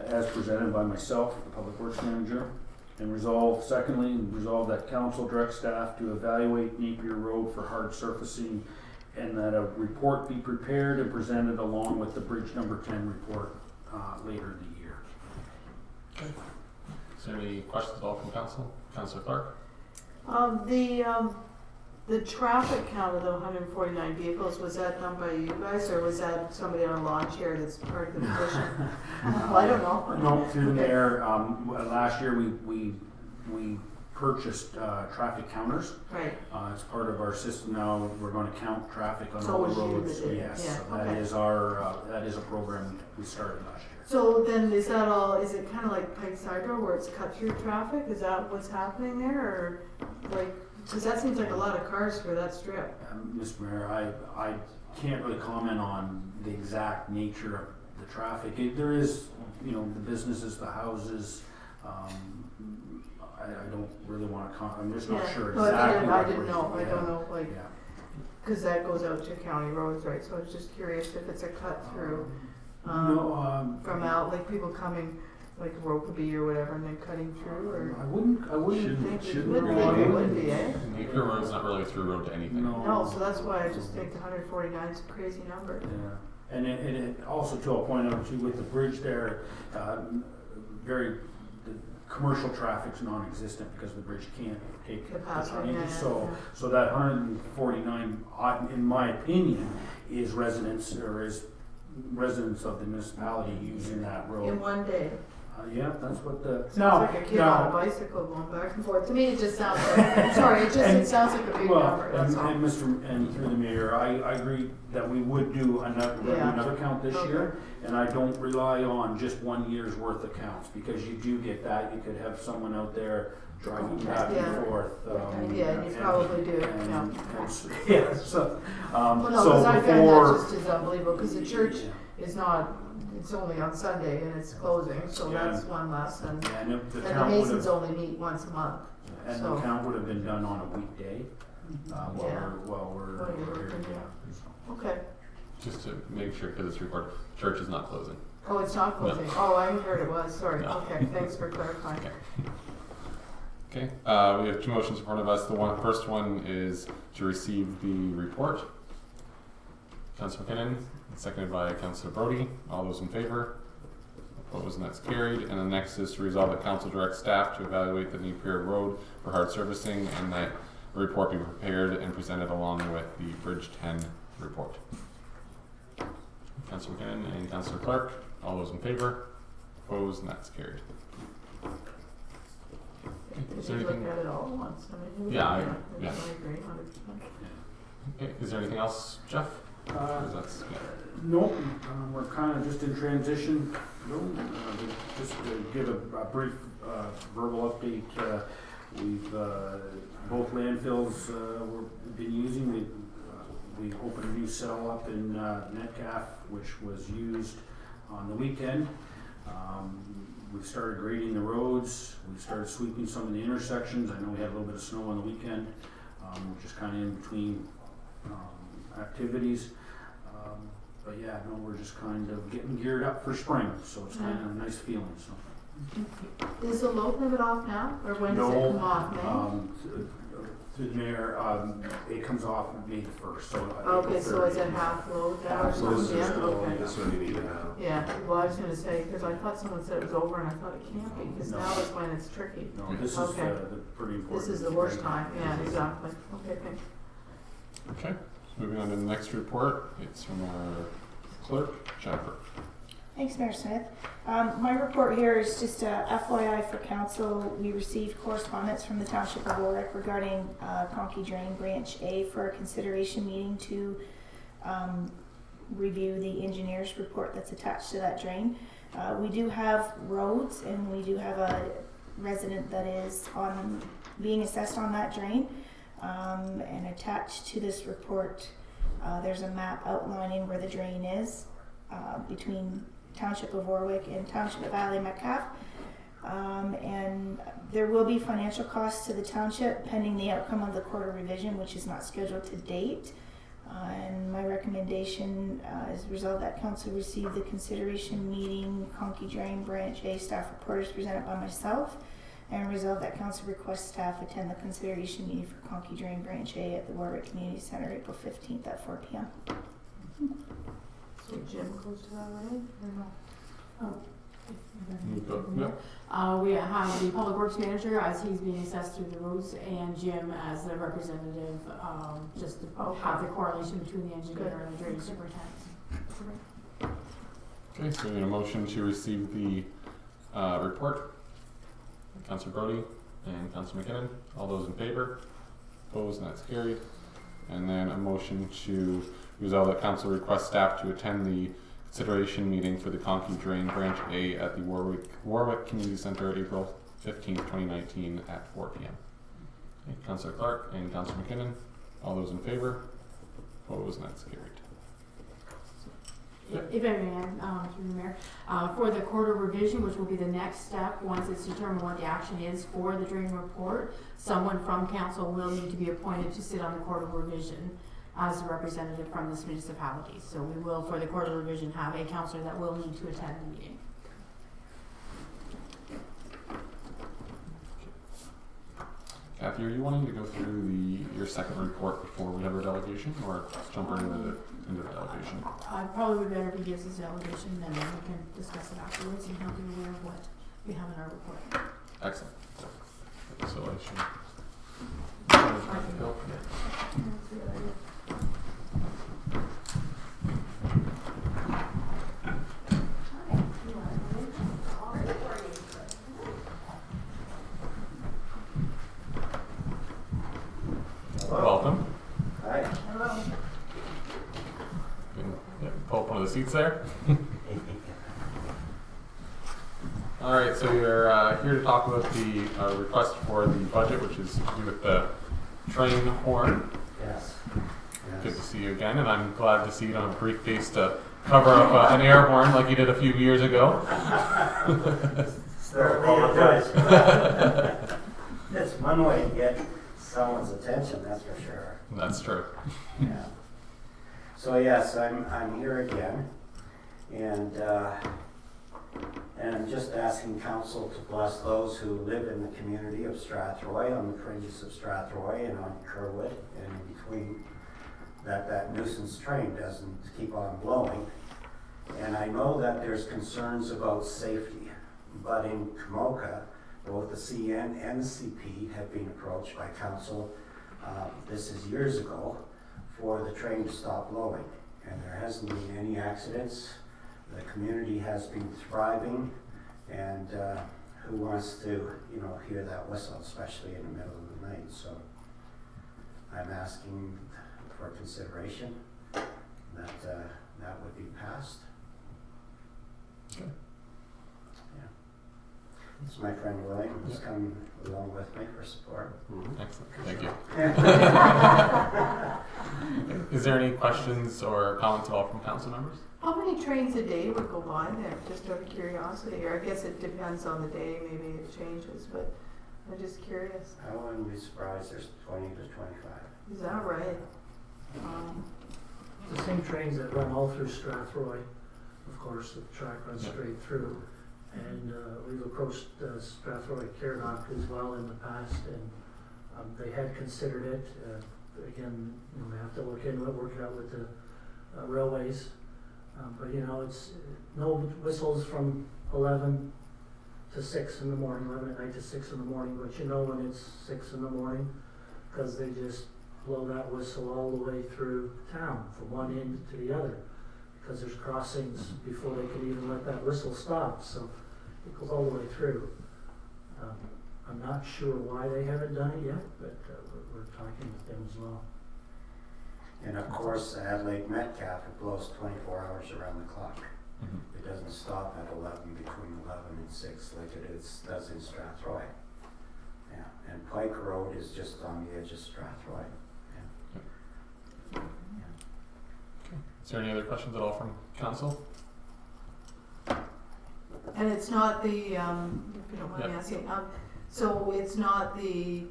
as presented by myself, the Public Works Manager, and resolve that council direct staff to evaluate Napier Road for hard surfacing, and that a report be prepared and presented along with the bridge number 10 report later in the year. Okay. Is there any questions at all from council? Councillor Clark? The traffic count of the 149 vehicles, was that done by you guys, or was that somebody on a lawn chair that's part of the petition? Well, I don't know. No, through the mayor. Last year we purchased traffic counters. Right. It's part of our system now. We're going to count traffic on So all the roads. yes, Yeah, so okay. that is a program we started last year. So then is that all, is it kind of like Pikes Hydro where it's cut through traffic? Is that what's happening there, or like, because that seems like a lot of cars for that strip. Mr. Mayor, I can't really comment on the exact nature of the traffic. There is, the businesses, the houses. I don't really want to comment. I'm just not sure exactly. I didn't know. I don't know, like, Yeah. because that goes out to county roads, right? So I was just curious if it's a cut through from out, like people coming, like Rokeby or whatever, and then cutting through, or I wouldn't think it would be, eh? Napier Road's not really a through road to anything. No, so that's why I just think 149 is a crazy number. Yeah, and it also, to a point out too, with the bridge there, the commercial traffic's non-existent because the bridge can't take the tonnage. So that 149, in my opinion, is residents of the municipality using that road. In one day. Yeah, that's what the. Sounds like a kid on a bicycle going back and forth. To me, it just sounds like, sorry, it sounds like a big number, that's all. And through the mayor, I agree that we would do another count this year, and I don't rely on just 1 year's worth of counts, because you do get that, you could have someone out there driving back and forth. Yeah, you probably do, Yeah, so, well, no, because I find that just is unbelievable, because the church is not, it's only on Sunday and it's closing, so that's one less, and the Masons only meet once a month. And the count would have been done on a weekday, while we're here. Okay. Just to make sure, because it's recorded, church is not closing. Oh, it's not closing? No. Oh, I heard it was, sorry. No. Okay, thanks for clarifying. Okay, we have 2 motions in front of us. The first one is to receive the report. Councillor McKinnon, seconded by Councillor Brody. All those in favor? Opposed, and that's carried. And the next is to resolve that council direct staff to evaluate the New Pier Road for hard servicing, and that a report be prepared and presented along with the Bridge 10 report. Councillor McKinnon and Councillor Clark. All those in favor? Opposed, and that's carried. Is there anything? Look at it all at once. I mean, yeah. I agree 100%. Okay, is there anything else, Jeff? No, we're kind of just in transition. Just to give a brief verbal update, we've both landfills we've been using. We opened a new cell up in Metcalfe, which was used on the weekend. We've started grading the roads. We've started sweeping some of the intersections. I know we had a little bit of snow on the weekend, which is kind of in between activities. But yeah, no, we're just kind of getting geared up for spring, so it's kind of a nice feeling. So. Is the load limit off now, or when does it come off? May? Through the mayor, it comes off May the 1st. So okay, so is it half load now or something? Yeah, okay. This one you need to have. Yeah, well, I was going to say, because I thought someone said it was over, and I thought it can't be, because now is when it's tricky. No, this is the pretty important. This is the worst time, yeah, exactly. Okay, thanks. Okay, so moving on to the next report. It's from our clerk, Jennifer. Thanks, Mayor Smith. My report here is just a FYI for council. We received correspondence from the Township of Warwick regarding Conkey Drain Branch A for a consideration meeting to review the engineer's report that's attached to that drain. We do have roads, and we do have a resident that is being assessed on that drain. And attached to this report, there's a map outlining where the drain is between Township of Warwick and Township of Adelaide Metcalfe. And there will be financial costs to the township pending the outcome of the quarter revision, which is not scheduled to date. And my recommendation is resolve that council receive the consideration meeting Conkey Drain Branch A staff report is presented by myself, and resolve that council request staff attend the consideration meeting for Conkey Drain Branch A at the Warwick Community Center April 15th at 4 p.m. So Jim goes to that, right? Or no? We have the public works manager as he's being assessed through the roads, and Jim as the representative, just to have the correlation between the engineer and the drainage superintendent. Okay, so we need a motion to receive the report. Councillor Brody and Councillor McKinnon. All those in favor? Opposed, and that's carried. And then a motion to resolve that council requests staff to attend the consideration meeting for the Conkey Drain Branch A at the Warwick Community Center April 15th, 2019 at 4 p.m. Okay, Councillor Clark and Councillor McKinnon. All those in favor? Opposed, and that's carried. If I may, through the mayor, for the quarter revision, which will be the next step once it's determined what the action is for the drain report, someone from council will need to be appointed to sit on the quarter revision as a representative from this municipality. So we will, for the quarter revision, have a councillor that will need to attend the meeting. Kathy, are you wanting to go through your second report before we have our delegation, or jump right into the delegation? I probably would better if he gives his delegation, and then we can discuss it afterwards and help you aware of what we have in our report. Excellent. So I should. seats there. All right, so you're here to talk about the request for the budget, which is to do with the train horn. Yes. Good to see you again, and I'm glad to see you don't have a briefcase to cover up an air horn like you did a few years ago. It's one way to get someone's attention, that's for sure. That's true. Yeah. So yes, I'm here again, and just asking council to bless those who live in the community of Strathroy, on the fringes of Strathroy and on Kerwood, and in between, that nuisance train doesn't keep on blowing. And I know that there's concerns about safety, but in Kamoka, both the CN and the CP have been approached by council, this is years ago, for the train to stop blowing. And there hasn't been any accidents. The community has been thriving, and who wants to, hear that whistle, especially in the middle of the night. So I'm asking for consideration that that would be passed. Okay. Yeah. It's my friend William who's come along with me for support. Excellent. Thank you. Is there any questions or comments at all from council members? How many trains a day would go by there, just out of curiosity? Or I guess it depends on the day, maybe it changes, but I'm just curious. I wouldn't be surprised there's 20 to 25. Is that right? The same trains that run all through Strathroy, of course, the track runs straight through. And we've approached Strathroy Caradoc as well in the past, and they had considered it. Again, we have to look into it, work it out with the railways. But it's no whistles from 11 to 6 in the morning, 11 at night to 6 in the morning, but when it's 6 in the morning, because they just blow that whistle all the way through town, from one end to the other, because there's crossings before they can even let that whistle stop, so it goes all the way through. I'm not sure why they haven't done it yet, but we're talking with them as well. And of course, Adelaide Metcalfe, it blows 24 hours around the clock. It doesn't stop at 11, between 11 and 6 like it does in Strathroy. Yeah, and Pike Road is just on the edge of Strathroy. Is there any other questions at all from council? And it's not the, if you don't mind me asking, so it's not the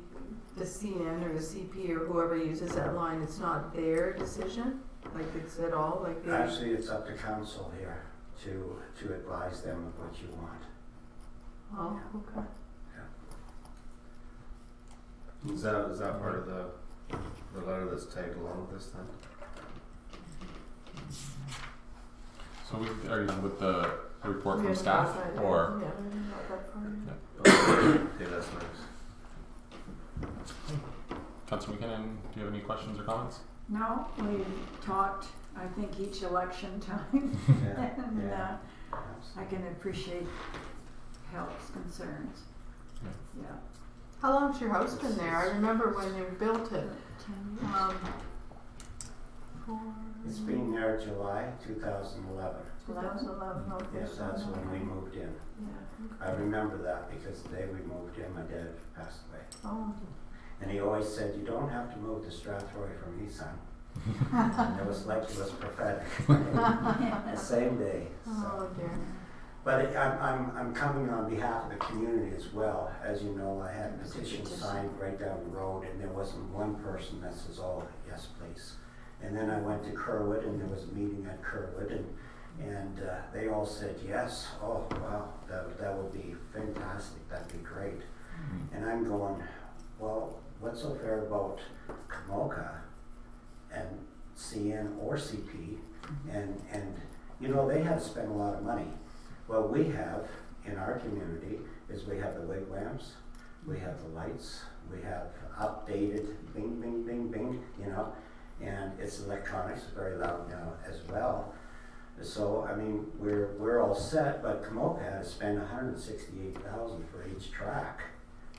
CN or the CP or whoever uses that line, it's not their decision? Like it's at all? Like Actually, it's up to council here to advise them of what you want. Oh, okay. Yeah. Is that part of the letter that's tagged along with this then? So are you done with the report from staff, or? Yeah, not that far. Okay, that's nice. Councilor McKinnon, do you have any questions or comments? No, we talked, I think, each election time, and I can appreciate Help's concerns. Yeah. How long's your house been there? I remember when you built it. It's been there July 2011. 2011, okay. Yes, that's when we moved in. Yeah. I remember that because the day we moved in, my dad passed away. Oh. And he always said, "You don't have to move to Strathroy for me, son." And it was like he was prophetic. The same day. So. Oh dear. But I'm coming on behalf of the community as well. As you know, I had petitions signed right down the road, and there wasn't one person that says, "Oh, yes, please." And then I went to Kerwood, and there was a meeting at Kerwood, and they all said yes. Oh, wow, that would be fantastic. That'd be great. And I'm going, well, what's so fair about Kamoka and CN or CP? And they had to spend a lot of money. What we have in our community is we have the wigwams, we have the lights, we have updated bing, bing, bing, bing, and it's electronics, very loud now as well. So, I mean, we're all set, but Kamoka had to spend $168,000 for each track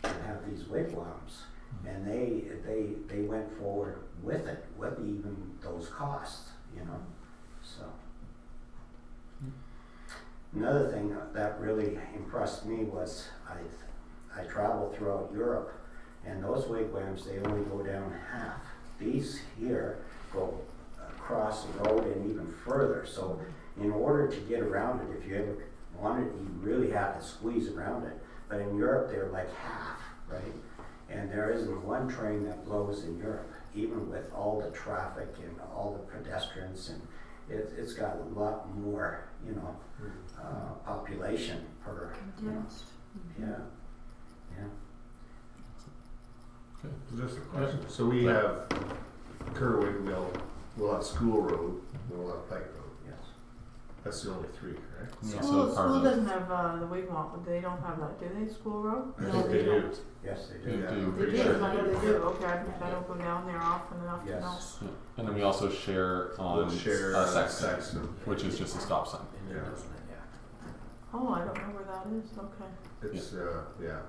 to have these wigwams. And they went forward with it, with even those costs, so. Another thing that really impressed me was I traveled throughout Europe, and those wigwams, they only go down half. These here go across the road and even further. So in order to get around it, if you ever wanted, you really have to squeeze around it. But in Europe, they're like half, right? And there isn't one train that blows in Europe, even with all the traffic and all the pedestrians, and it's got a lot more, you know, population per, you know. Yeah. Okay. Just a question. So we have Kerwin Mill, we'll have School Road, and we'll have Pike Road. Yes. That's the only three, correct? Yeah, School, so school doesn't have the wigwam, but they don't have that, do they, School Road? I think they do. Yes, they They do. do. I'm They pretty do, sure but they they do. do, okay, I don't go down there often enough to know. Yes. Yeah. And then we also share on We'll share Sexton, Sexton. which is just a stop sign. Yeah. Oh, I don't know where that is, okay. It's, yeah.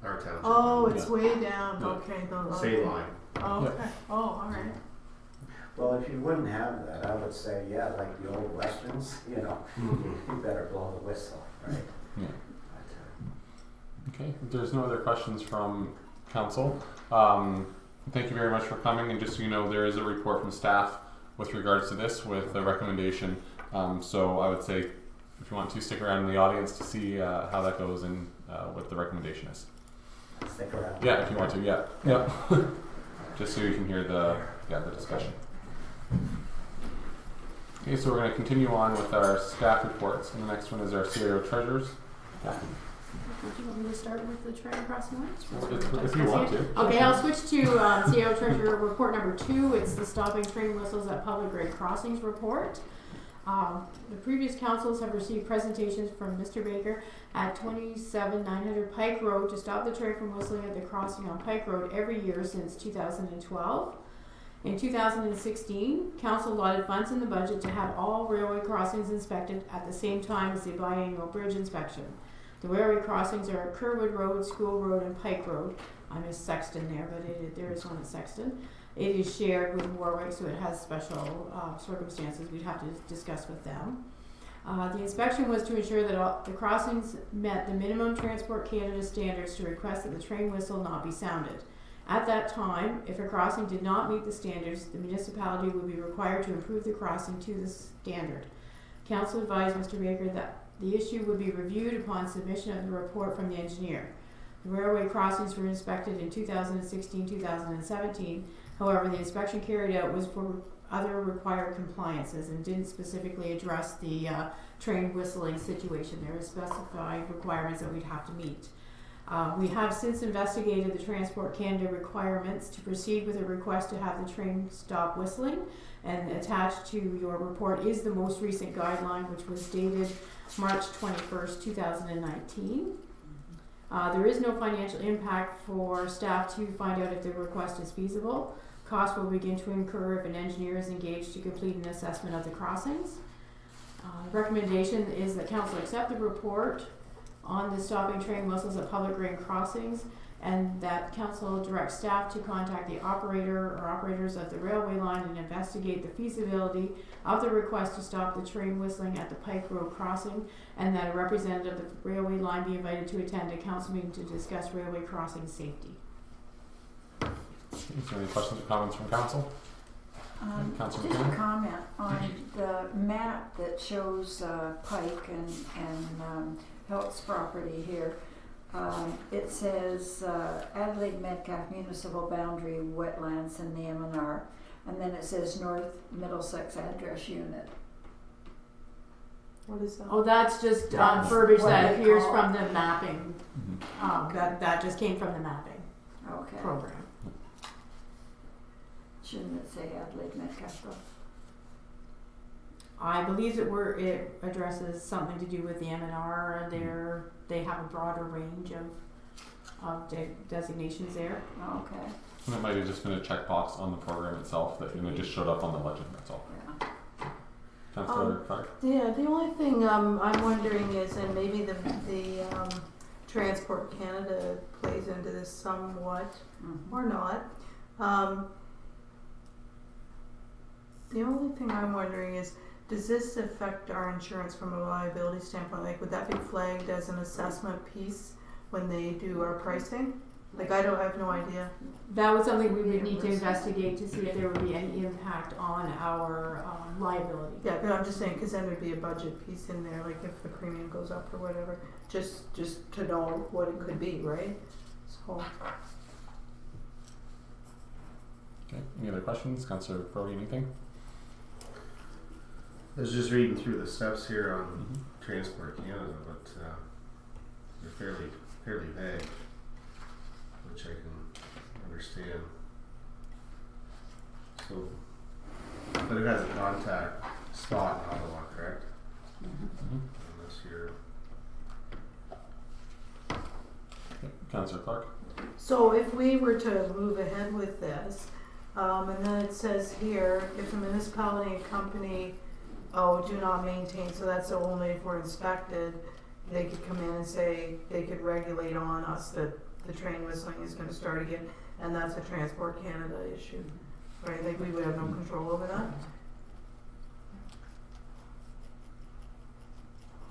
Our township. Oh, it's Yeah. way down, Yeah. okay. Same line. Oh, okay, oh, all right. Well, if you wouldn't have that, I would say, yeah, like the old westerns, you know, you better blow the whistle, right? Yeah. But, Okay, if there's no other questions from council, thank you very much for coming, and just so you know, there is a report from staff with regards to this with a recommendation. So I would say, if you want to, stick around in the audience to see how that goes and what the recommendation is. stick around. Yeah, if you want to, yeah. Just so you can hear the discussion. Okay, so we're going to continue on with our staff reports, and the next one is our CIO treasurers. Do you want me to start with the train crossing lines? If you want to. Okay, I'll switch to CIO Treasurer report number 2. It's the stopping train whistles at public grade crossings report. The previous councils have received presentations from Mr. Baker at 27900 Pike Road to stop the train from whistling at the crossing on Pike Road every year since 2012. In 2016, council allotted funds in the budget to have all railway crossings inspected at the same time as the biannual bridge inspection. The railway crossings are Kerwood Road, School Road, and Pike Road. I missed Sexton there, but there is one at Sexton. It is shared with Warwick, so it has special circumstances we'd have to discuss with them. The inspection was to ensure that all the crossings met the minimum Transport Canada standards to request that the train whistle not be sounded. At that time, if a crossing did not meet the standards, the municipality would be required to improve the crossing to the standard. Council advised Mr. Baker that the issue would be reviewed upon submission of the report from the engineer. The railway crossings were inspected in 2016-2017. However, the inspection carried out was for other required compliances and didn't specifically address the train whistling situation. There are specified requirements that we'd have to meet. We have since investigated the Transport Canada requirements to proceed with a request to have the train stop whistling, and attached to your report is the most recent guideline, which was dated March 21st, 2019. There is no financial impact for staff to find out if the request is feasible. Costs will begin to incur if an engineer is engaged to complete an assessment of the crossings. Recommendation is that council accept the report on the stopping train whistles at public grade crossings, and that council direct staff to contact the operator or operators of the railway line and investigate the feasibility of the request to stop the train whistling at the Pike Road crossing, and that a representative of the railway line be invited to attend a council meeting to discuss railway crossing safety. Is there any questions or comments from council? Just a comment on the map that shows Pike and Hilt's property here. It says Adelaide Metcalfe Municipal Boundary Wetlands in the M&R, and then it says North Middlesex Address Unit. What is that? Oh, that's just That's verbiage what that they appears call from the mapping. That just came from the mapping Okay. program. Shouldn't it say Adelaide Metcalfe though? I believe it addresses something to do with the M&R. They have a broader range of designations there. Okay. And it might have just been a checkbox on the program itself that it just showed up on the legend, that's all. Yeah. Councillor Clark? Yeah, the only thing I'm wondering is, and maybe the Transport Canada plays into this somewhat, or not. The only thing I'm wondering is, Does this affect our insurance from a liability standpoint? Like, would that be flagged as an assessment piece when they do our pricing? Like, I have no idea. That was something we would need to investigate to see if there would be any impact on our liability. Yeah, but I'm just saying, because then there'd be a budget piece in there, like if the premium goes up or whatever, just to know what it could be, right? So, Okay, any other questions? Councillor Brody, anything? I was just reading through the steps here on Transport Canada, but they're fairly vague, which I can understand. So, but it has a contact spot in Ottawa, correct? Unless you're... Okay. Councillor Clark? so if we were to move ahead with this, and then it says here, if the municipality and company, do not maintain, so that's only if we're inspected, they could come in and say, they could regulate on us that the train whistling is gonna start again, and that's a Transport Canada issue, right? Like, we would have no control over that?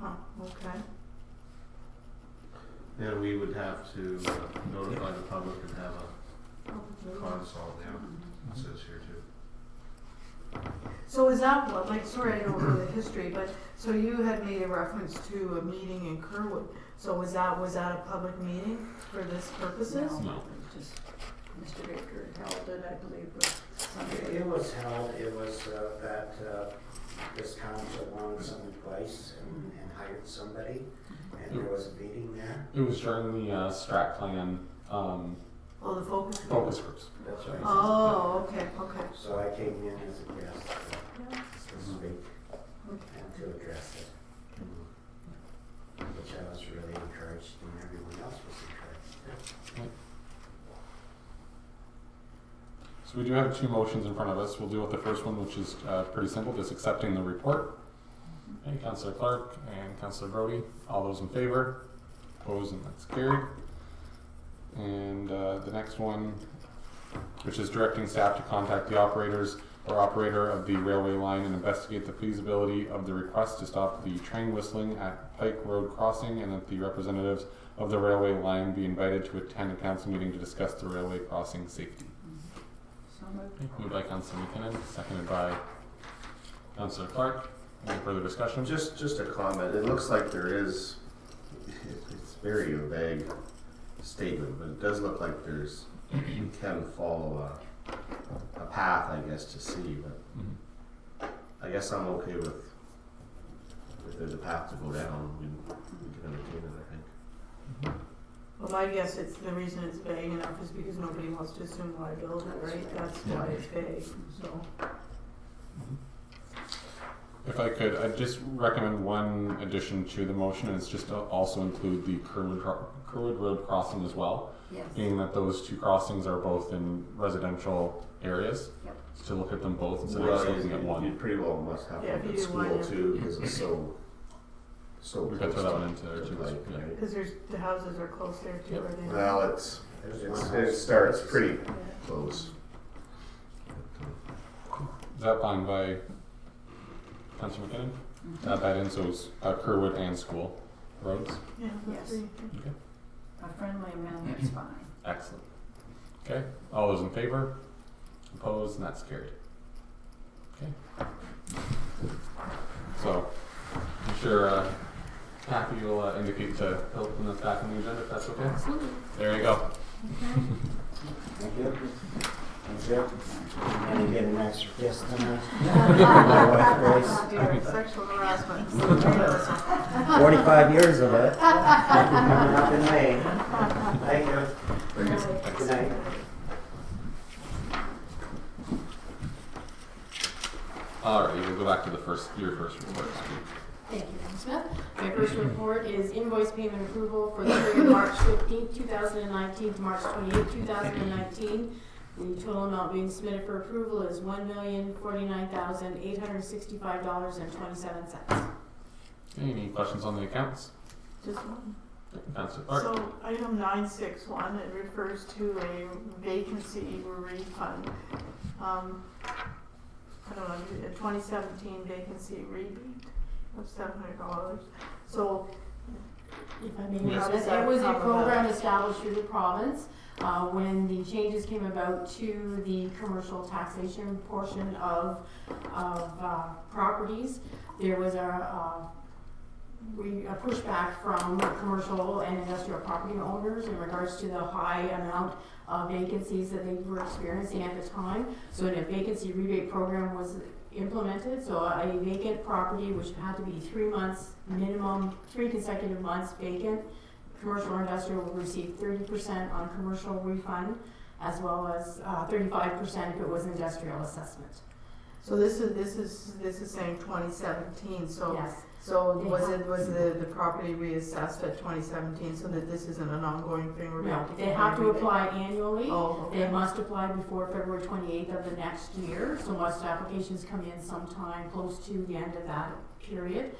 Huh, okay. And we would have to notify the public and have a consult, yeah, it says here too. So is that what, like, sorry I don't know the history, but, so you had made a reference to a meeting in Kerwood, so was that a public meeting for this purposes? No. Just Mr. Baker held it, I believe, with somebody. It was held, it was that this council wanted some advice and hired somebody, and there was a meeting there. It was during the strat plan Oh, the focus group? focus groups. That's right. Oh, okay, okay. So I came in as a guest this week and to address it, which I was really encouraged and everyone else was encouraged. So we do have two motions in front of us. We'll deal with the first one, which is pretty simple, just accepting the report. Okay, Councillor Clark and Councillor Brody, all those in favor? Opposed, and that's carried. And the next one, which is directing staff to contact the operators or operator of the railway line and investigate the feasibility of the request to stop the train whistling at Pike Road crossing, and that the representatives of the railway line be invited to attend a council meeting to discuss the railway crossing safety. So moved. Okay, moved by Councillor McKinnon, seconded by Councillor Clark. Any further discussion? Just a comment, it looks like there is, it's very vague statement, but it does look like you can follow a path, I guess, to see, but I guess I'm okay with if there's a path to go down, we can entertain it, I think. Well, my guess it's, the reason it's vague enough is because nobody wants to assume liability, right? That's why it's vague, so. If I could, I'd just recommend one addition to the motion, and it's just to also include the Kerwood Road crossing as well. Yes. Being that those two crossings are both in residential areas, Yep. to look at them both instead of Well, just looking at you one. pretty well must have Yeah, one if you at do school one, too, because it's so We could throw that one into there to too. Pike, Yeah. right? Because the houses are close there too, Yep. are they not? Well, it starts pretty Yeah. close. Is that fine by Councillor McKinnon? Add that in, so it's Kerwood and school roads. Yeah, Yes. agree. Okay. A friendly amendment's fine. Excellent. Okay, all those in favor? Opposed, and that's carried. Okay. So, I'm sure Kathy will indicate to Philip when that's back on the agenda, if that's okay? Absolutely. There you go. Thank you. Thank you. I'm gonna get an extra kiss tonight. My wife Grace. Oh dear, sexual harassment. 45 years of it. Coming up in May. Thank you. Good night. Alright, we'll go back to your first report. Thank you, Madam Smith. My first report is invoice payment approval for the period March 15th, 2019 to March 28th, 2019. The total amount being submitted for approval is $1,049,865.27. Any questions on the accounts? Just one. Councillor Clark? So item 961, it refers to a vacancy refund. I don't know, a 2017 vacancy rebate of $700. So, If I may, How does it that was a come program about? established through the province when the changes came about to the commercial taxation portion of properties. There was a pushback from commercial and industrial property owners in regards to the high amount of vacancies that they were experiencing at the time. So a vacancy rebate program was implemented. So a vacant property, which had to be 3 months minimum, 3 consecutive months vacant, commercial or industrial will receive 30% on commercial refund, as well as 35% if it was industrial assessment. so this is saying 2017. So Yes. So They was the property reassessed at 2017 so that this isn't an ongoing thing? We're No, going to they get have to rebate? apply annually. Oh, okay. They must apply before February 28th of the next year. So most applications come in sometime close to the end of that period.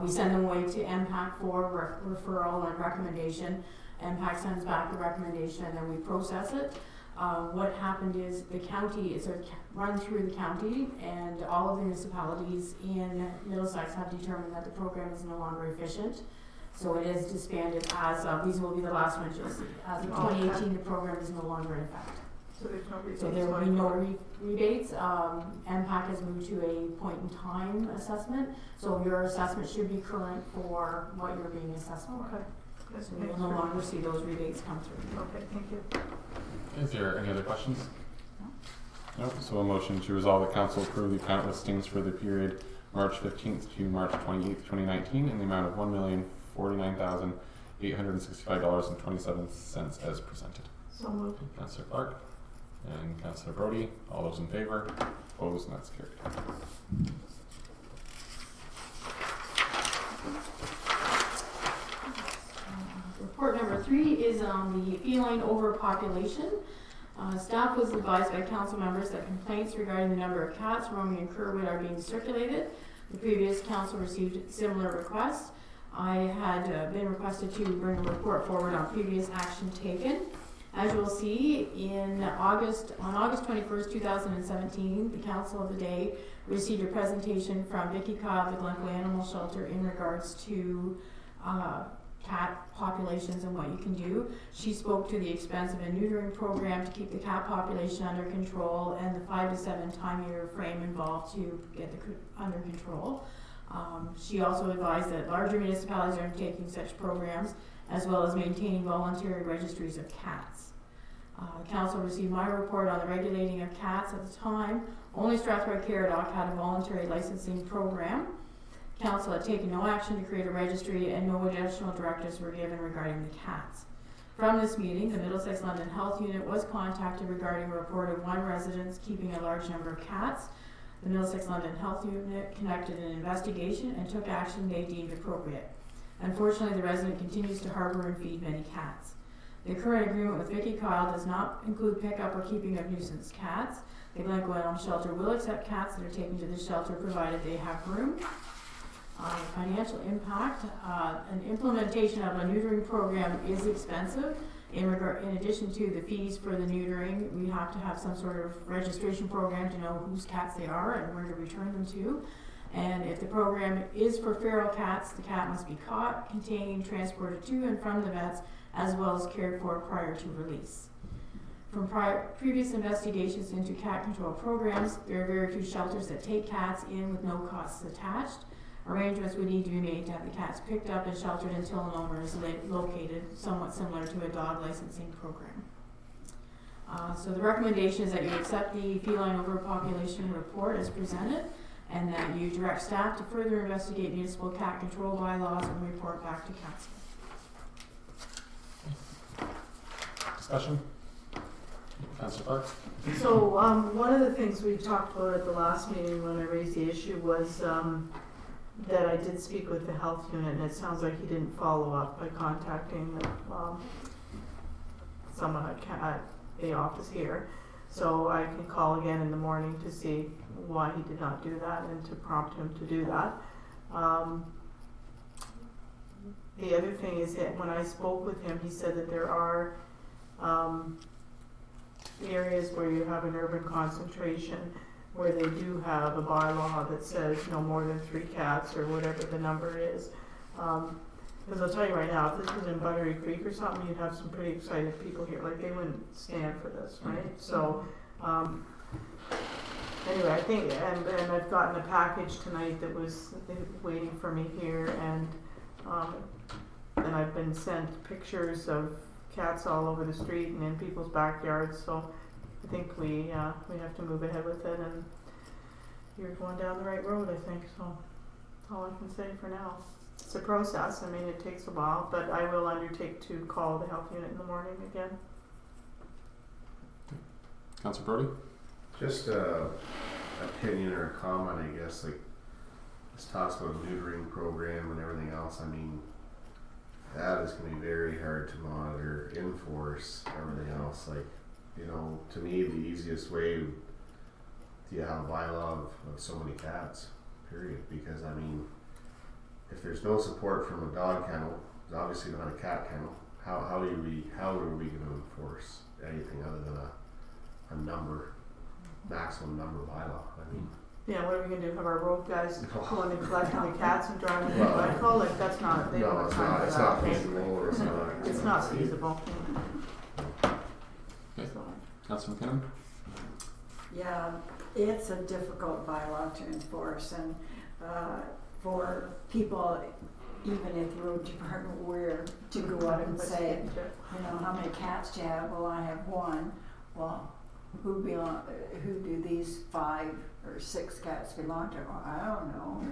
We send them away to MPAC for referral and recommendation. MPAC sends back the recommendation and then we process it. What happened is the county, it's run through the county, and all of the municipalities in Middlesex have determined that the program is no longer efficient. So it is disbanded as of, these will be the last ones you'll see. As of 2018, the program is no longer in effect. So there's no rebates. So there will be no rebates. MPAC has moved to a point-in-time assessment. So your assessment should be current for what you're being assessed for. Okay. So you'll no longer see those rebates come through. Okay, thank you. Is there any other questions? Nope. So a motion to resolve the council approve the account listings for the period March 15th to March 28th, 2019 in the amount of $1,049,865.27 as presented. So moved. Councillor Clark and Councillor Brody. All those in favor? Opposed? And that's carried. Report number 3 is on the feline overpopulation. Staff was advised by council members that complaints regarding the number of cats roaming in Kerwood are being circulated. The previous council received similar requests. I had been requested to bring a report forward on previous action taken. As you'll see, on August 21st, 2017, the council of the day received a presentation from Vicki Kyle of the Glencoe Animal Shelter in regards to cat populations and what you can do. She spoke to the expense of a neutering program to keep the cat population under control and the 5 to 7 time year frame involved to get the under control. She also advised that larger municipalities are undertaking such programs as well as maintaining voluntary registries of cats. Council received my report on the regulating of cats at the time. Only Strathroy Caradoc had a voluntary licensing program. Council had taken no action to create a registry and no additional directives were given regarding the cats. From this meeting, the Middlesex London Health Unit was contacted regarding a report of one resident keeping a large number of cats. The Middlesex London Health Unit conducted an investigation and took action they deemed appropriate. Unfortunately, the resident continues to harbor and feed many cats. The current agreement with Vicki Kyle does not include pickup or keeping of nuisance cats. The Glencoe Animal Shelter will accept cats that are taken to the shelter provided they have room. Financial impact, an implementation of a neutering program is expensive. In addition to the fees for the neutering, we have to have some sort of registration program to know whose cats they are and where to return them to. And if the program is for feral cats, the cat must be caught, contained, transported to and from the vets, as well as cared for prior to release. From previous investigations into cat control programs, there are very few shelters that take cats in with no costs attached. Arrangements would need to be made to have the cats picked up and sheltered until an owner is located, somewhat similar to a dog licensing program. So the recommendation is that you accept the feline overpopulation report as presented and that you direct staff to further investigate municipal cat control bylaws and report back to council. Discussion? Councillor Clark? So one of the things we talked about at the last meeting when I raised the issue was that I did speak with the health unit, and it sounds like he didn't follow up by contacting someone at the office here. So I can call again in the morning to see why he did not do that and to prompt him to do that. The other thing is that when I spoke with him, he said that there are areas where you have an urban concentration where they do have a bylaw that says no more than 3 cats or whatever the number is. Because I'll tell you right now, if this was in Buttery Creek or something, you'd have some pretty excited people here. Like, they wouldn't stand for this, right? So, anyway, I think, and I've gotten a package tonight that was waiting for me here, and I've been sent pictures of cats all over the street and in people's backyards. So I think we have to move ahead with it, and you're going down the right road, I think. So that's all I can say for now. It's a process. I mean, it takes a while, but I will undertake to call the health unit in the morning again. Councillor Brody? Just a opinion or a comment, I guess. Like, this talks about a neutering program and everything else. I mean, that is going to be very hard to monitor, enforce, everything else. Like, you know, to me, the easiest way to have a bylaw of so many cats, period. Because, I mean, if there's no support from a dog kennel, it's obviously not a cat kennel. How are we going to enforce anything other than a number, maximum number bylaw? I mean, yeah, what are we gonna do? Have our road guys going and collecting the cats and driving the bike? Like, that's not. They don't have time for that. It's not feasible. It's not feasible. Okay. Councillor McKinnon? Yeah, it's a difficult bylaw to enforce, and for people, even if the road department were to go out and say, you know, how many cats do you have? Well, I have 1. Well, who do these 5 or 6 cats belong to? Well, I don't know.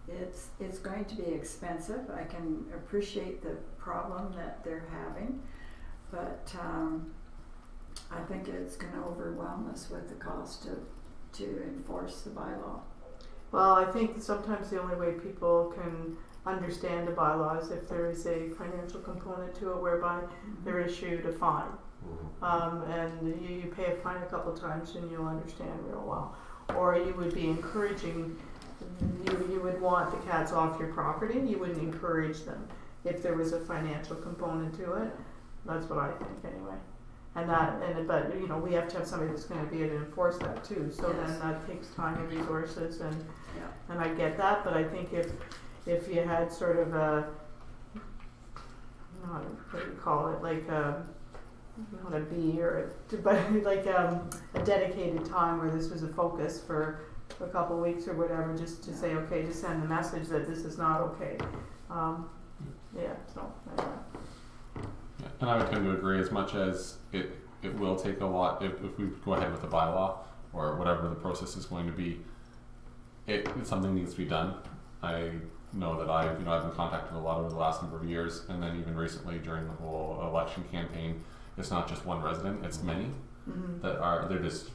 But it's going to be expensive. I can appreciate the problem that they're having, but I think it's going to overwhelm us with the cost to enforce the bylaw. Well, I think sometimes the only way people can understand a bylaw is if there is a financial component to it, whereby they're issued a fine. And you pay a fine a couple of times and you'll understand real well. Or you would be encouraging, you would want the cats off your property, and you wouldn't encourage them if there was a financial component to it. That's what I think anyway. But you know, we have to have somebody that's going to be able to enforce that too. So yes, then that takes time and resources, and I get that. But I think if you had sort of a, what do you call it, like not a bee but like a dedicated time where this was a focus for a couple of weeks or whatever, just to say, okay, to send the message that this is not okay. So anyway. Yeah, and I would tend to agree, as much as it will take a lot if we go ahead with the bylaw or whatever the process is going to be. It's something that needs to be done. I know that I've been contacted a lot over the last number of years, and then even recently during the whole election campaign, it's not just one resident, it's many that are, they're just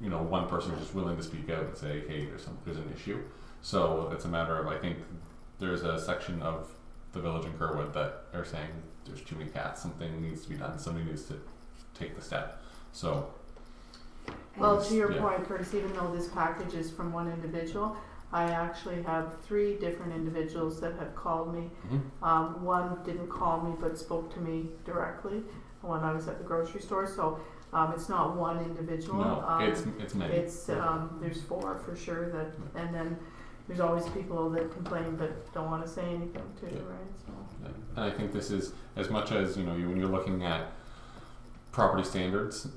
one person just willing to speak out and say, hey, there's an issue. So it's a matter of, I think there's a section of the village in Kerwood that are saying there's too many cats, something needs to be done, somebody needs to take the step. So, well, to your point, Curtis, even though this package is from one individual, I actually have 3 different individuals that have called me. One didn't call me but spoke to me directly when I was at the grocery store. So it's not one individual. No, it's many. It's there's 4 for sure that, and then there's always people that complain but don't want to say anything too, right? So. Yeah. And I think this is, as much as when you're looking at property standards,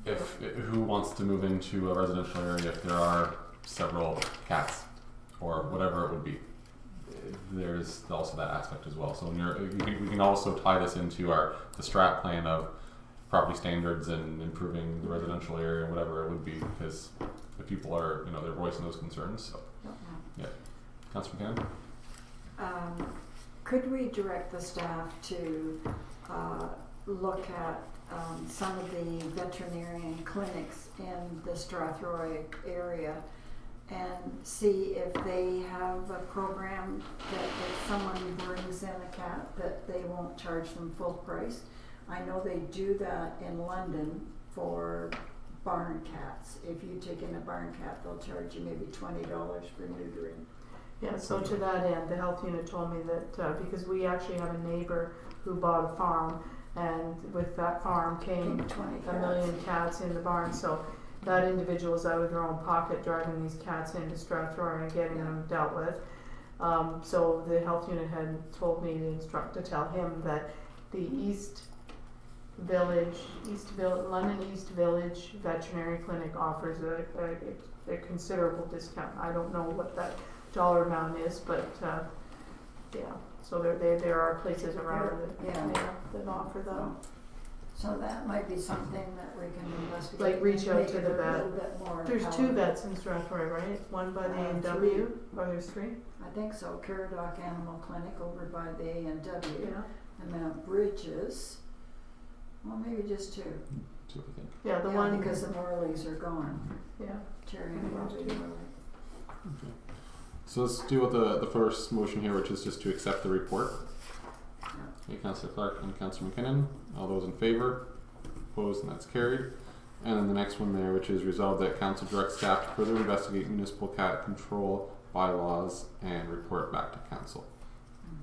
who wants to move into a residential area if there are several cats or whatever it would be? There's also that aspect as well. So we can also tie this into the strat plan of property standards and improving the residential area, whatever it would be, because if people are they're voicing those concerns. So yeah, Councillor McCann. Could we direct the staff to look at some of the veterinarian clinics in the Strathroy area and see if they have a program that if someone brings in a cat, that they won't charge them full price? I know they do that in London for barn cats. If you take in a barn cat, they'll charge you maybe $20 for neutering. Yeah, so to that end, the health unit told me that because we actually have a neighbor who bought a farm, and with that farm came 20 a million cats in the barn. So that individual is out of their own pocket driving these cats into Strathroy and getting them dealt with. So the health unit had told me to tell him that the London East Village Veterinary Clinic offers a considerable discount. I don't know what that dollar amount is, but yeah. So there are places around that offer that. So that might be something that we can investigate. Like reach out to the A vet. little bit more. There's 2 vets in Strathroy, right? One by the A&W, or there's 3? I think so. Caradoc Animal Clinic over by the A&W. Yeah. And then Bridges. Well, maybe just 2. 2, I think. Yeah, the one because the Morleys are gone. Yeah. Cherry and Bobby Morley. Okay. So let's deal with the first motion here, which is just to accept the report. Okay, Councillor Clark and Councillor McKinnon. All those in favour? Opposed, and that's carried. And then the next one there, which is resolved that Council directs staff to further investigate municipal cat control bylaws and report back to Council.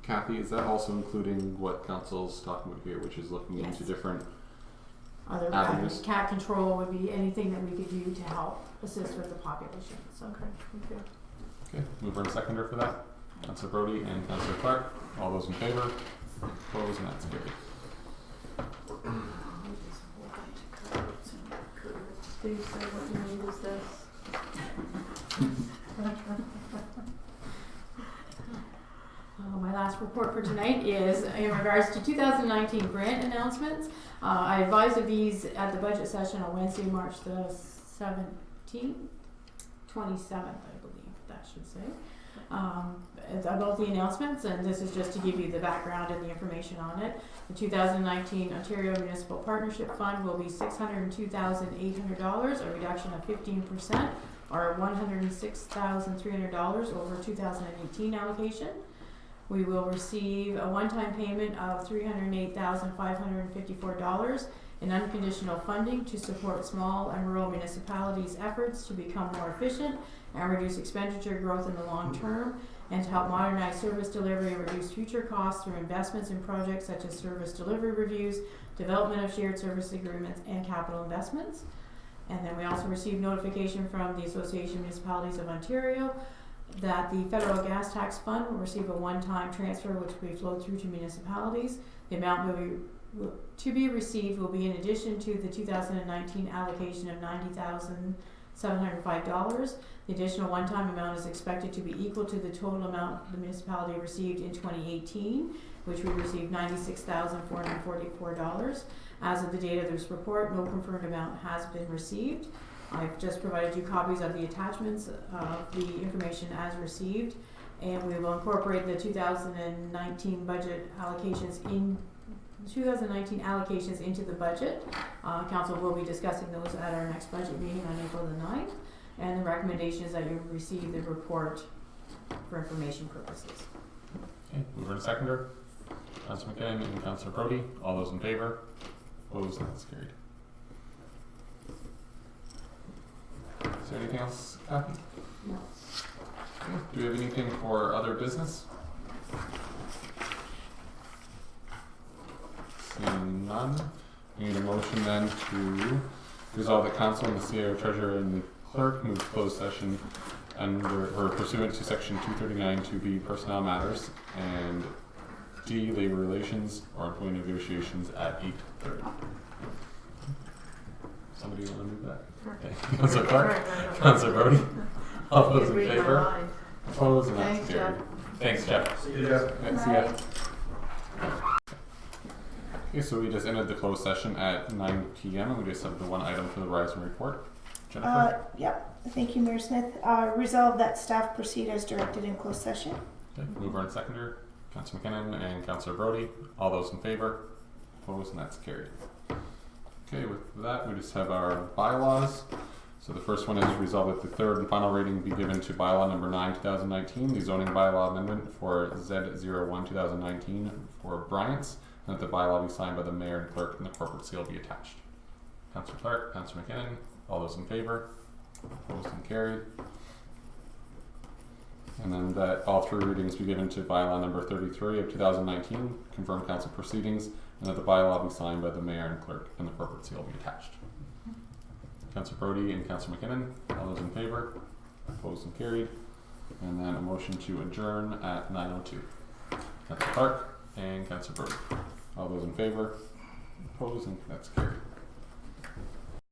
Kathy, is that also including what Council's talking about here, which is looking Yes. into different Other avenues? cat control would be anything that we could do to help assist with the population. So, Okay, thank you. Okay, mover and seconder for that. Councillor Brody and Councillor Clark. All those in favour? Opposed, and that's carried. Steve, say what you need is this. my last report for tonight is in regards to 2019 grant announcements. I advised of these at the budget session on Wednesday, March the 27th, I believe that should say. It's about the announcements, and this is just to give you the background and the information on it. The 2019 Ontario Municipal Partnership Fund will be $602,800, a reduction of 15%, or $106,300 over 2018 allocation. We will receive a one-time payment of $308,554 in unconditional funding to support small and rural municipalities' efforts to become more efficient and reduce expenditure growth in the long term, and to help modernize service delivery and reduce future costs through investments in projects such as service delivery reviews, development of shared service agreements, and capital investments. And then we also received notification from the Association of Municipalities of Ontario that the Federal Gas Tax Fund will receive a one-time transfer which will be flowed through to municipalities. The amount to be received will be in addition to the 2019 allocation of $90,705. The additional one-time amount is expected to be equal to the total amount the municipality received in 2018, which we received $96,444. As of the date of this report, no confirmed amount has been received. I've just provided you copies of the attachments of the information as received, and we will incorporate the 2019 budget allocations in 2019 allocations into the budget. Council will be discussing those at our next budget meeting on April the 9th, and the recommendation is that you receive the report for information purposes. Okay, mover and seconder. Councillor McKinnon and Councillor Brody. All those in favour? Opposed, and that's carried. Is there anything else, Kathy? No. Okay. Do we have anything for other business? Seeing none, we need a motion then to resolve that Council and the CIO Treasurer and the Clerk move to closed session under or pursuant to Section 239 2B Personnel Matters and D Labor Relations or Employee Negotiations at 8:30. Somebody want to move that? Okay. Councillor Clark, Councillor Brody, all those in favor? Opposed, and that's carried. Thanks, Jeff. See you, Jeff. See ya. Okay, so we just ended the closed session at 9 p.m. and we just have the one item for the Verizon report. Jennifer? Yep. Thank you, Mayor Smith. Resolve that staff proceed as directed in closed session. Okay, mover and seconder, Councillor McKinnon and Councillor Brody. All those in favor? Opposed, and that's carried. Okay, with that, we just have our bylaws. So the first one is resolve that the third and final reading be given to bylaw number 9, 2019, the zoning bylaw amendment for Z01, 2019 for Bryant's, and that the bylaw be signed by the mayor and clerk and the corporate seal be attached. Councillor Clark, Councillor McKinnon, all those in favor? Opposed and carried. And then that all three readings be given to bylaw number 33 of 2019, confirm council proceedings, and that the bylaw be signed by the mayor and clerk and the corporate seal be attached. Councillor Brody and Councillor McKinnon. All those in favor? Opposed and carried. And then a motion to adjourn at 9:02. Councillor Park and Councillor Brody. All those in favor? Opposed, and that's carried.